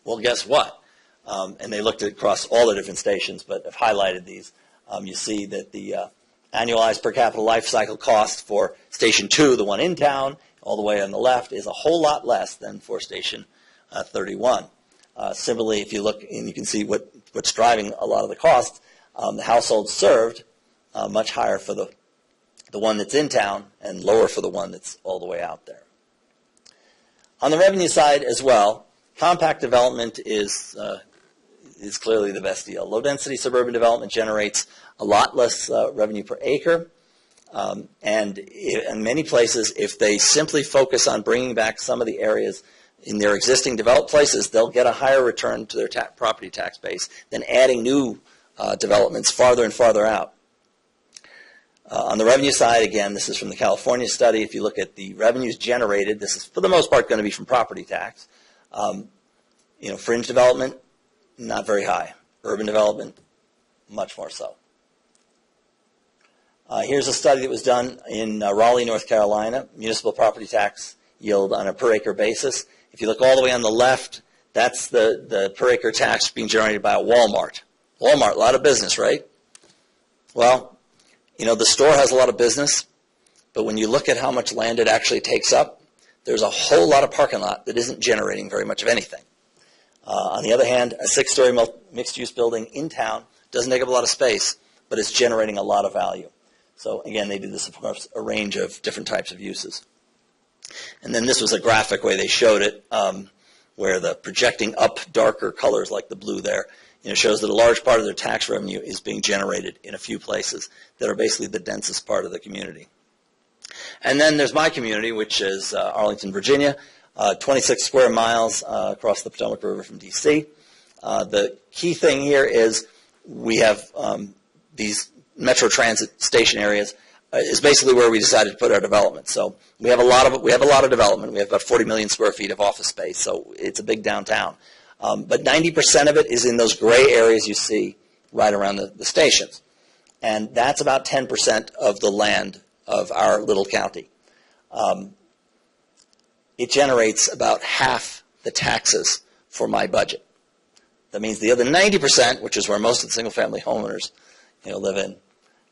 well, guess what? And they looked at across all the different stations, but have highlighted these. You see that the annualized per capita life cycle cost for Station 2, the one in town, all the way on the left, is a whole lot less than for Station 31. Similarly, if you look, and you can see what's driving a lot of the costs, the households served, much higher for the one that's in town and lower for the one that's all the way out there. On the revenue side as well, compact development is clearly the best deal. Low-density suburban development generates a lot less revenue per acre, and in many places, if they simply focus on bringing back some of the areas in their existing developed places, they'll get a higher return to their property tax base than adding new developments farther and farther out. On the revenue side, again, this is from the California study. If you look at the revenues generated, this is for the most part going to be from property tax. Fringe development, not very high. Urban development, much more so. Here's a study that was done in Raleigh, North Carolina, municipal property tax yield on a per acre basis. If you look all the way on the left, that's the per acre tax being generated by a Walmart. Walmart, a lot of business, right? Well, the store has a lot of business, but when you look at how much land it actually takes up, there's a whole lot of parking lot that isn't generating very much of anything. On the other hand, a 6-story mixed-use building in town doesn't take up a lot of space, but it's generating a lot of value. So again, they did this across a range of different types of uses. And then this was a graphic way they showed it, where the projecting up darker colors like the blue there, shows that a large part of their tax revenue is being generated in a few places that are basically the densest part of the community. And then there's my community, which is Arlington, Virginia, 26 square miles across the Potomac River from D.C. The key thing here is we have these metro transit station areas is basically where we decided to put our development. So we have a lot of development. We have about 40 million square feet of office space, so it's a big downtown. But 90% of it is in those gray areas you see right around the stations. And that's about 10% of the land of our little county. It generates about half the taxes for my budget. That means the other 90%, which is where most of the single-family homeowners live in,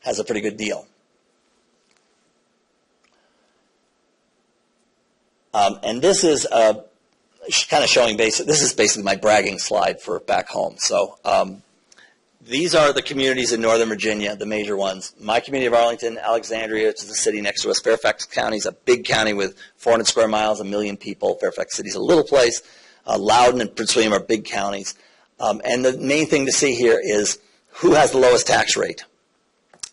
has a pretty good deal. And this is kind of showing this is basically my bragging slide for back home. So these are the communities in Northern Virginia, the major ones. My community of Arlington, Alexandria, which is the city next to us. Fairfax County is a big county with 400 square miles, 1 million people. Fairfax City is a little place. Loudoun and Prince William are big counties. And the main thing to see here is who has the lowest tax rate.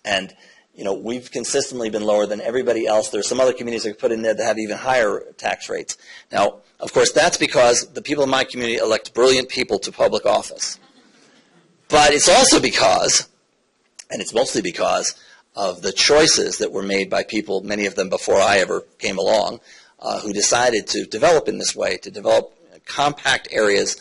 And we've consistently been lower than everybody else. There's some other communities that put in there that have even higher tax rates. Now, of course, that's because the people in my community elect brilliant people to public office. But it's also because, and it's mostly because, of the choices that were made by people, many of them before I ever came along, who decided to develop in this way, to develop compact areas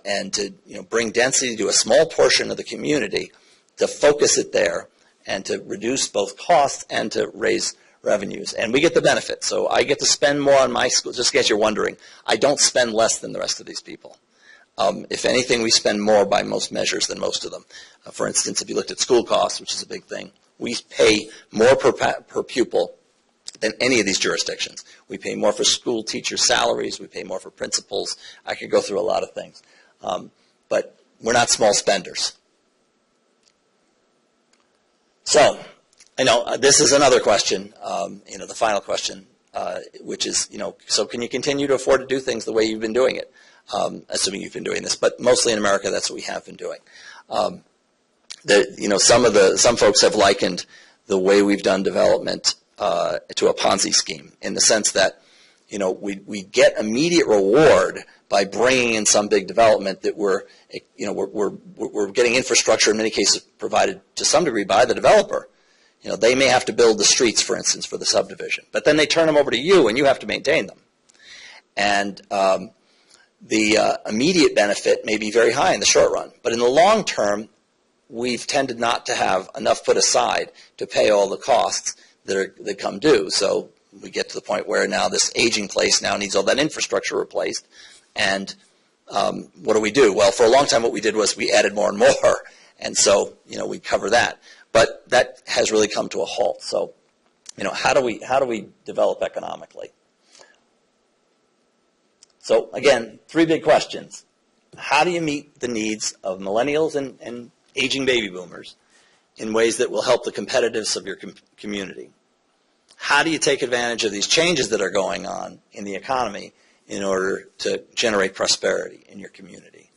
and to bring density to a small portion of the community, to focus it there, and to reduce both costs and to raise revenues. And we get the benefit. So I get to spend more on my school. Just in case you're wondering, I don't spend less than the rest of these people. If anything, we spend more by most measures than most of them. For instance, if you looked at school costs, which is a big thing, we pay more per pupil than any of these jurisdictions. We pay more for school teachers' salaries. We pay more for principals. I could go through a lot of things. But we're not small spenders. So, I know this is another question, the final question, which is, so can you continue to afford to do things the way you've been doing it? Assuming you've been doing this, but mostly in America, that's what we have been doing. Some folks have likened the way we've done development to a Ponzi scheme, in the sense that, we get immediate reward by bringing in some big development that we're getting infrastructure in many cases provided to some degree by the developer. They may have to build the streets, for instance, for the subdivision, but then they turn them over to you, and you have to maintain them. And the immediate benefit may be very high in the short run, but in the long term, we've tended not to have enough put aside to pay all the costs that come due. So we get to the point where now this aging place now needs all that infrastructure replaced. And what do? Well, for a long time, what we did was we added more and more, and so we cover that. But that has really come to a halt. So, how do we develop economically? So again, three big questions: how do you meet the needs of millennials and aging baby boomers in ways that will help the competitiveness of your community? How do you take advantage of these changes that are going on in the economy in order to generate prosperity in your community?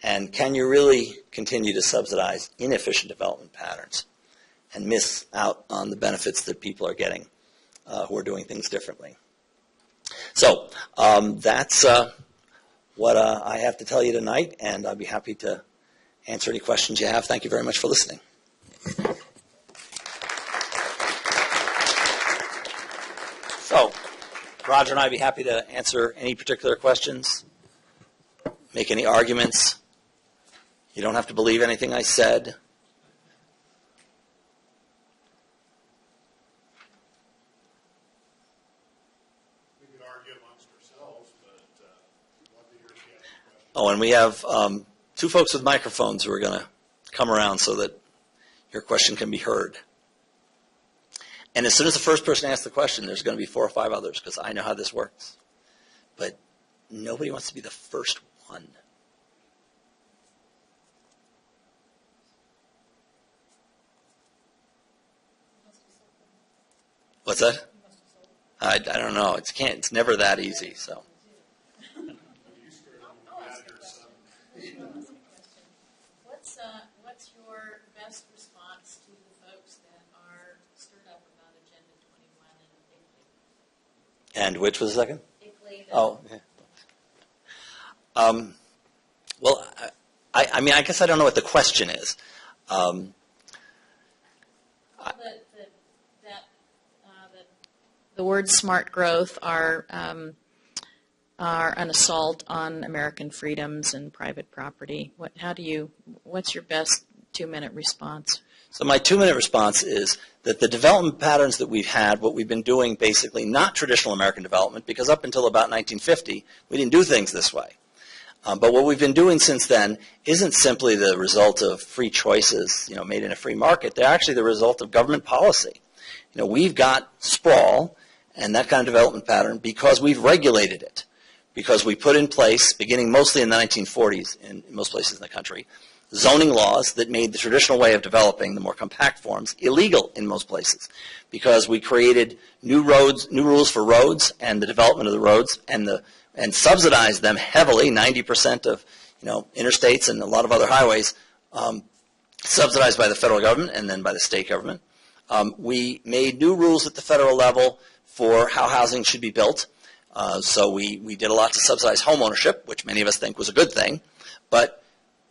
And can you really continue to subsidize inefficient development patterns and miss out on the benefits that people are getting who are doing things differently? So that's what I have to tell you tonight, and I'll be happy to answer any questions you have. Thank you very much for listening. So, Roger and I would be happy to answer any particular questions, make any arguments. You don't have to believe anything I said. We could argue amongst ourselves, but I'd love to hear if you have any questions. Oh, and we have two folks with microphones who are going to come around so that your question can be heard. And as soon as the first person asks the question, there's going to be 4 or 5 others, because I know how this works. But nobody wants to be the first one. What's that? I don't know. It's never that easy. So. What's your best response to the folks that are stirred up about Agenda 21 and ICLEI? And which was the second? ICLEI. Oh, yeah. Well, I mean, I guess I don't know what the question is. The words smart growth are an assault on American freedoms and private property. What's your best 2-minute response? So my 2-minute response is that the development patterns that we've had, what we've been doing basically, not traditional American development, because up until about 1950, we didn't do things this way. But what we've been doing since then isn't simply the result of free choices, made in a free market. They're actually the result of government policy. We've got sprawl and that kind of development pattern because we've regulated it, because we put in place, beginning mostly in the 1940s in most places in the country, zoning laws that made the traditional way of developing, the more compact forms, illegal in most places, because we created new rules for roads and the development of the roads, and subsidized them heavily. 90% of interstates and a lot of other highways subsidized by the federal government and then by the state government. We made new rules at the federal level for how housing should be built. So we did a lot to subsidize home ownership, which many of us think was a good thing. But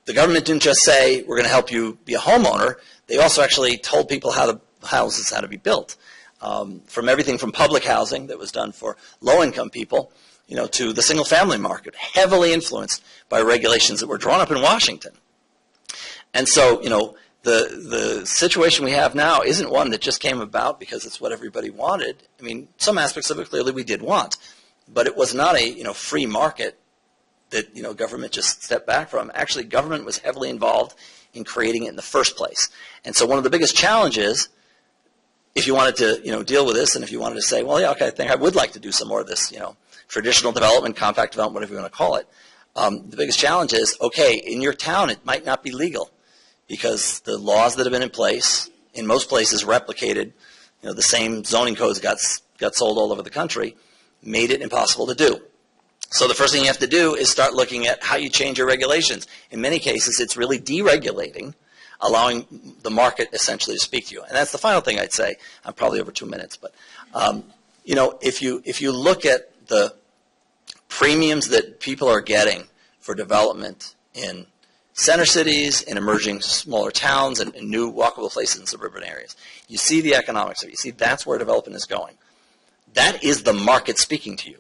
the government didn't just say, we're going to help you be a homeowner. They also actually told people how to houses had to be built. From everything from public housing that was done for low-income people, to the single-family market, heavily influenced by regulations that were drawn up in Washington. And so, the situation we have now isn't one that just came about because it's what everybody wanted. I mean, some aspects of it clearly we did want, but it was not a free market that government just stepped back from. Actually, government was heavily involved in creating it in the first place. And so one of the biggest challenges, if you wanted to deal with this, and if you wanted to say, well, yeah, okay, I think I would like to do some more of this, traditional development, compact development, whatever you want to call it. The biggest challenge is, okay, in your town it might not be legal because the laws that have been in place, in most places replicated, the same zoning codes got sold all over the country, made it impossible to do. So the first thing you have to do is start looking at how you change your regulations. In many cases, it's really deregulating, allowing the market essentially to speak to you. And that's the final thing I'd say. I'm probably over 2 minutes, but if you look at the premiums that people are getting for development in center cities, in emerging smaller towns, and in new walkable places in suburban areas, you see the economics of it. You see that's where development is going. That is the market speaking to you.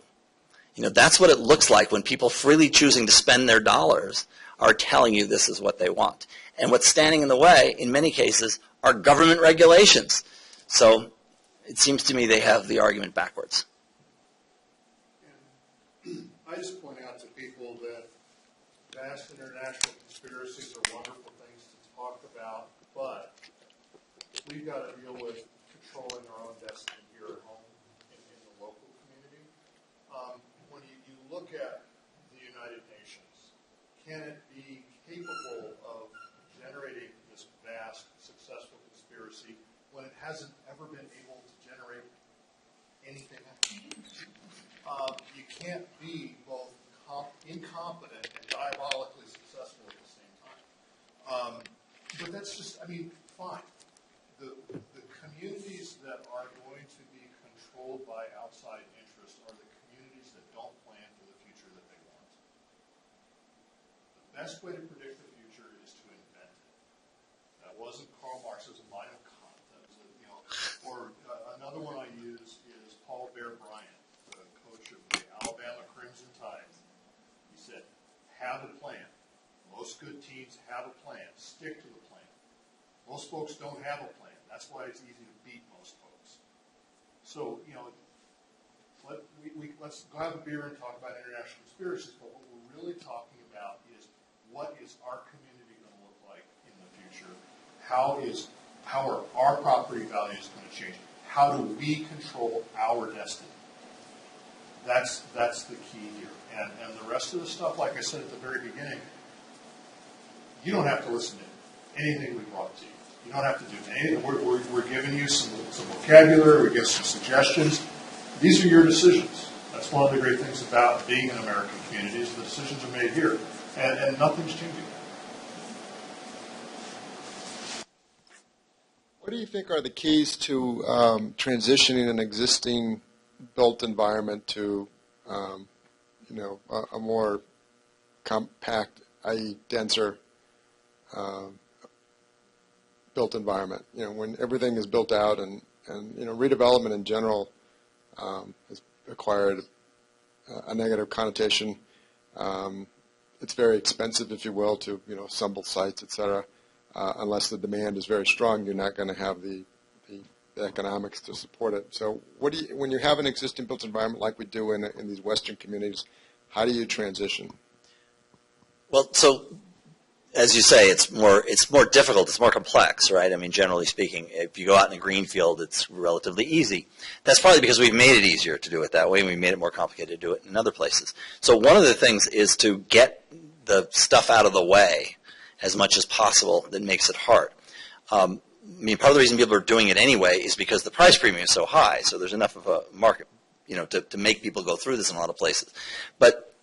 That's what it looks like when people freely choosing to spend their dollars are telling you this is what they want. And what's standing in the way, in many cases, are government regulations. So it seems to me they have the argument backwards. I just point out to people that vast international conspiracies are wonderful things to talk about, but we've got to deal with controlling our own destiny here at home in the local community. When you look at the United Nations, can it be capable of generating this vast, successful conspiracy when it hasn't ever been able to generate anything else? You can't be both incompetent and diabolically successful at the same time. But that's just, fine. The communities that are going to be controlled by outside interests are the communities that don't plan for the future that they want. The best way to predict the future is to invent it. That wasn't Karl Marx's Mein Kampf. That was, or another one I use is Paul Bear Bryant, the coach of the Alabama Crimson Tide. He said, have a plan. Most good teams have a plan. Stick to the plan. Most folks don't have a plan. That's why it's easy to beat most folks. So, let's go have a beer and talk about international conspiracies, but what we're really talking about is what is our community going to look like in the future? How are our property values going to change? How do we control our destiny? That's the key here. And the rest of the stuff, like I said at the very beginning, you don't have to listen to anything we brought to you. You don't have to do anything. We're giving you some vocabulary. We give some suggestions. These are your decisions. That's one of the great things about being an American community is the decisions are made here. And nothing's changing. What do you think are the keys to transitioning an existing built environment to, a more compact, i.e., denser built environment? When everything is built out and redevelopment in general has acquired a negative connotation. It's very expensive, if you will, to assemble sites, et cetera. Unless the demand is very strong, you're not going to have the economics to support it. So when you have an existing built environment like we do in these Western communities, how do you transition? Well, so as you say, it's more difficult, it's more complex, right? Generally speaking, if you go out in a green field, it's relatively easy. That's probably because we've made it easier to do it that way, and we made it more complicated to do it in other places. So one of the things is to get the stuff out of the way as much as possible that makes it hard. Part of the reason people are doing it anyway is because the price premium is so high, so there's enough of a market, to make people go through this in a lot of places. But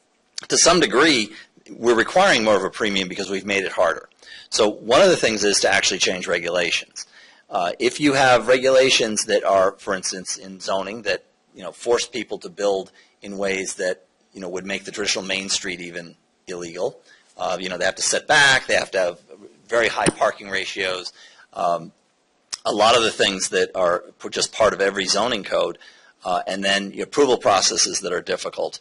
to some degree, we're requiring more of a premium because we've made it harder. So one of the things is to actually change regulations. If you have regulations that are, for instance, in zoning that force people to build in ways that would make the traditional Main Street even illegal, they have to set back, they have to have very high parking ratios. a lot of the things that are just part of every zoning code, and then the approval processes that are difficult.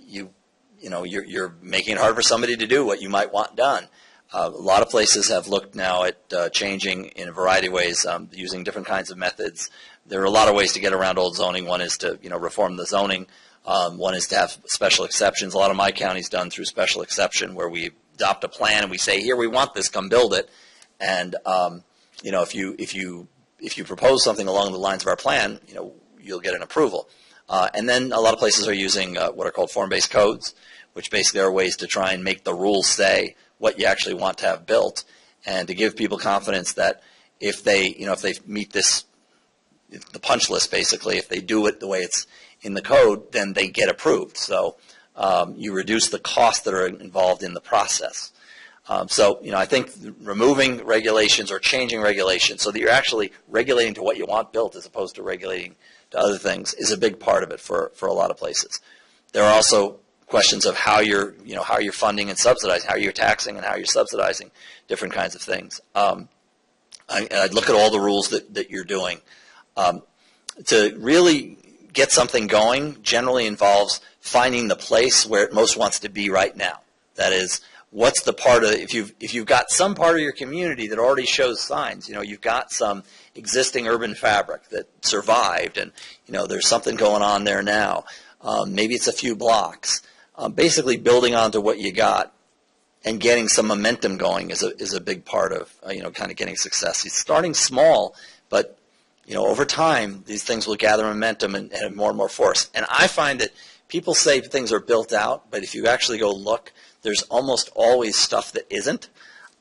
You're making it hard for somebody to do what you might want done. A lot of places have looked now at changing in a variety of ways, using different kinds of methods. There are a lot of ways to get around old zoning. One is to reform the zoning. One is to have special exceptions. A lot of my county's done through special exception, where we adopt a plan and we say, here, we want this, come build it. And if you propose something along the lines of our plan, you'll get an approval. And then a lot of places are using what are called form-based codes, which basically are ways to try and make the rules say what you actually want to have built, and to give people confidence that if they meet the punch list, basically, if they do it the way it's in the code, then they get approved. So you reduce the costs that are involved in the process. I think removing regulations or changing regulations so that you're actually regulating to what you want built as opposed to regulating to other things is a big part of it for a lot of places. There are also questions of how you're funding and subsidizing, how you're taxing and how you're subsidizing different kinds of things. I'd look at all the rules that you're doing. To really get something going generally involves finding the place where it most wants to be right now. That is, what's the part of, if you've got some part of your community that already shows signs, you've got some existing urban fabric that survived, and there's something going on there now. Maybe it's a few blocks. Basically, building onto what you got and getting some momentum going is a big part of kind of getting success. It's starting small, but over time these things will gather momentum and have more and more force. And I find that people say things are built out, but if you actually go look, there's almost always stuff that isn't.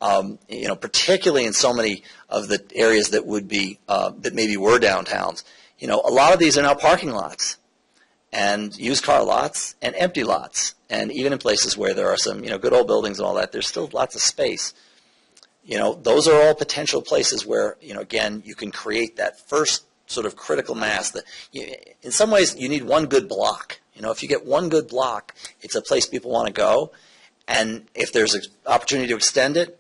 Particularly in so many of the areas that would be that maybe were downtowns. A lot of these are now parking lots, and used car lots, and empty lots. And even in places where there are some good old buildings and all that, there's still lots of space. Those are all potential places where again, you can create that first sort of critical mass. That in some ways you need one good block. If you get one good block, it's a place people want to go. And if there's an opportunity to extend it,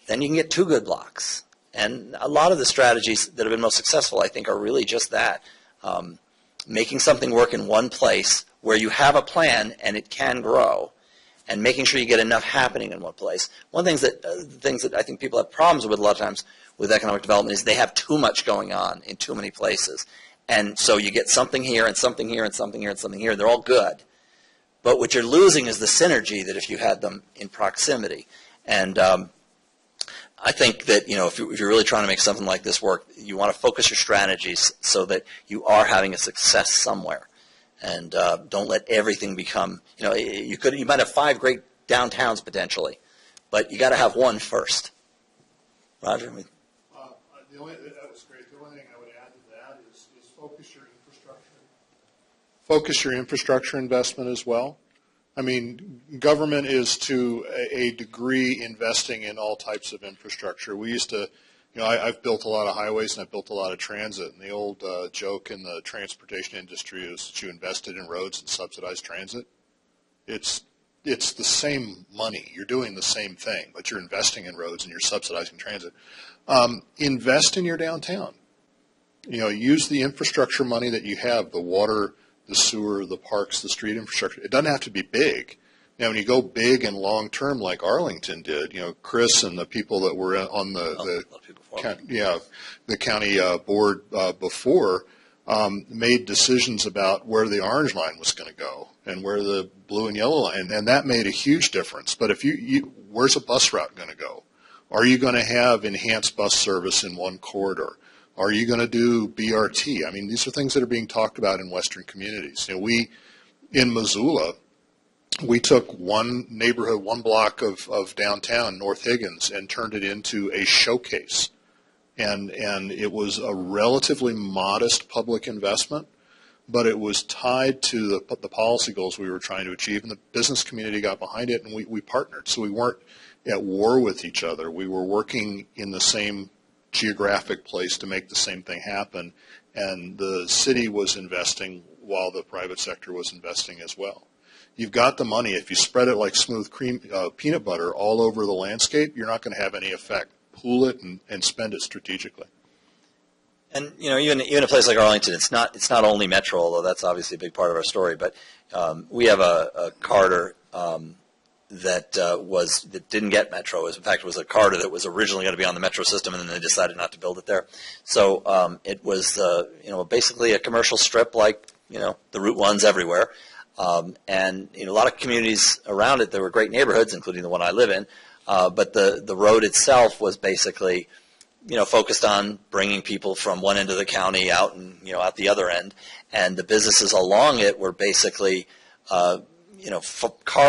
then you can get two good blocks. And a lot of the strategies that have been most successful, I think, are really just that. Making something work in one place where you have a plan and it can grow, and making sure you get enough happening in one place. One of the things that I think people have problems with a lot of times with economic development is they have too much going on in too many places. And so you get something here and something here and something here and something here. They're all good. But what you're losing is the synergy that if you had them in proximity. And I think that if you're really trying to make something like this work, you want to focus your strategies so that you are having a success somewhere, and don't let everything become. You might have 5 great downtowns potentially, but you got to have one first. Roger. That was great. The only thing I would add to that is focus your infrastructure. Focus your infrastructure investment as well. I mean, government is to a degree investing in all types of infrastructure. We used to, I've built a lot of highways and I've built a lot of transit. And the old joke in the transportation industry is that you invested in roads and subsidized transit. It's the same money. You're doing the same thing, but you're investing in roads and you're subsidizing transit. Invest in your downtown. Use the infrastructure money that you have, the water, the sewer, the parks, the street infrastructure. It doesn't have to be big. Now, when you go big and long-term like Arlington did, Chris and the people that were on the county board before made decisions about where the orange line was going to go and where the blue and yellow line, and that made a huge difference. But if where's a bus route going to go? Are you going to have enhanced bus service in one corridor? Are you going to do BRT? I mean, these are things that are being talked about in Western communities. In Missoula, we took one neighborhood, one block of downtown, North Higgins, and turned it into a showcase. And it was a relatively modest public investment, but it was tied to the policy goals we were trying to achieve, and the business community got behind it, and we partnered. So we weren't at war with each other. We were working in the same geographic place to make the same thing happen, and the city was investing while the private sector was investing as well. You've got the money. If you spread it like smooth cream peanut butter all over the landscape, you're not going to have any effect. Pool it and spend it strategically. And even a place like Arlington, it's not only Metro, although that's obviously a big part of our story. But we have a corridor that didn't get Metro. In fact, it was a corridor that was originally going to be on the Metro system, and then they decided not to build it there. So it was basically a commercial strip like the Route 1s everywhere. And a lot of communities around it, there were great neighborhoods, including the one I live in. But the road itself was basically focused on bringing people from one end of the county out and out the other end, and the businesses along it were basically car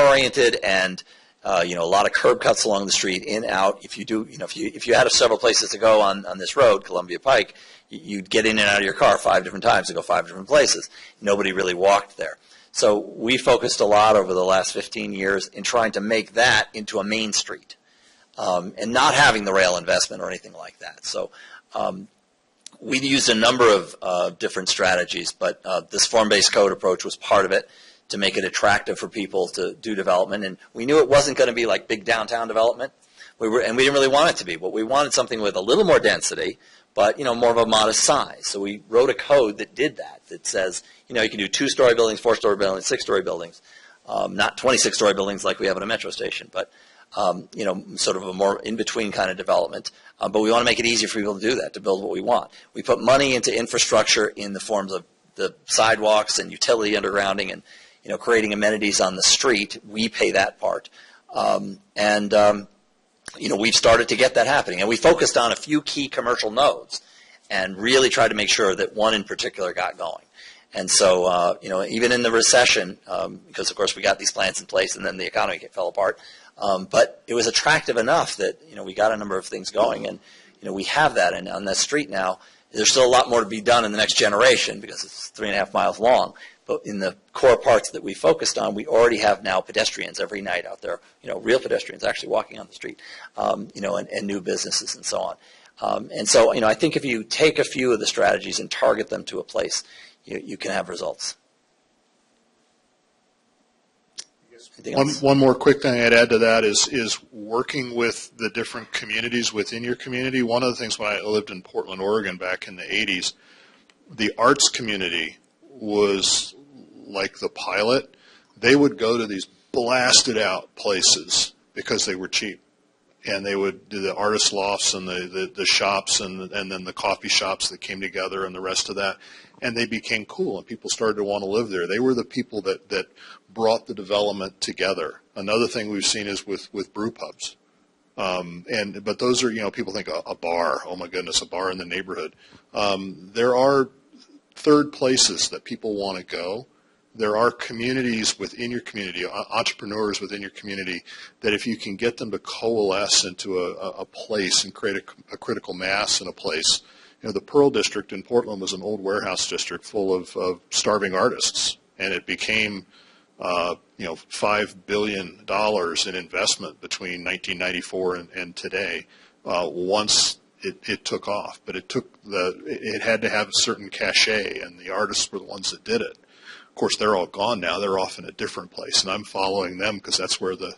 oriented, and a lot of curb cuts along the street, in out. If you had several places to go on this road, Columbia Pike, you'd get in and out of your car 5 different times to go 5 different places. Nobody really walked there. So we focused a lot over the last 15 years in trying to make that into a main street. And not having the rail investment or anything like that. So we used a number of different strategies, but this form-based code approach was part of it to make it attractive for people to do development. And we knew it wasn't going to be like big downtown development, and we didn't really want it to be. But we wanted something with a little more density, but more of a modest size. So we wrote a code that did that. That says you can do 2-story buildings, 4-story buildings, 6-story buildings, not 26-story buildings like we have at a metro station, but sort of a more in-between kind of development. But we want to make it easier for people to do that, to build what we want. We put money into infrastructure in the forms of the sidewalks and utility undergrounding and, creating amenities on the street. We pay that part. We've started to get that happening. And we focused on a few key commercial nodes and really tried to make sure that one in particular got going. And so, even in the recession, because, of course, we got these plans in place and then the economy fell apart, but it was attractive enough that, we got a number of things going. And, we have that. And on that street now, there's still a lot more to be done in the next generation because it's 3.5 miles long. But in the core parts that we focused on, we already have now pedestrians every night out there, real pedestrians actually walking on the street, and new businesses and so on. And so, I think if you take a few of the strategies and target them to a place, you can have results. One more quick thing I'd add to that is working with the different communities within your community. One of the things when I lived in Portland, Oregon back in the 80s, the arts community was like the pilot. They would go to these blasted out places because they were cheap. And they would do the artist lofts and the shops and then the coffee shops that came together and the rest of that. And they became cool and people started to want to live there. They were the people that brought the development together. Another thing we've seen is with brew pubs. But those are, people think a bar, oh my goodness, a bar in the neighborhood. There are third places that people want to go. There are communities within your community, entrepreneurs within your community, that if you can get them to coalesce into a place and create a critical mass in a place. The Pearl District in Portland was an old warehouse district full of starving artists, and it became $5 billion in investment between 1994 and today once it took off. But it had to have a certain cachet, and the artists were the ones that did it. Of course, they're all gone now. They're off in a different place, and I'm following them because that's where the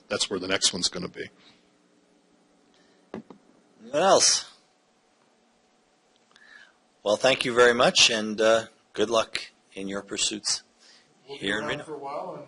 next one's going to be. What else? Well, thank you very much, and good luck in your pursuits here in Reno. For a while, and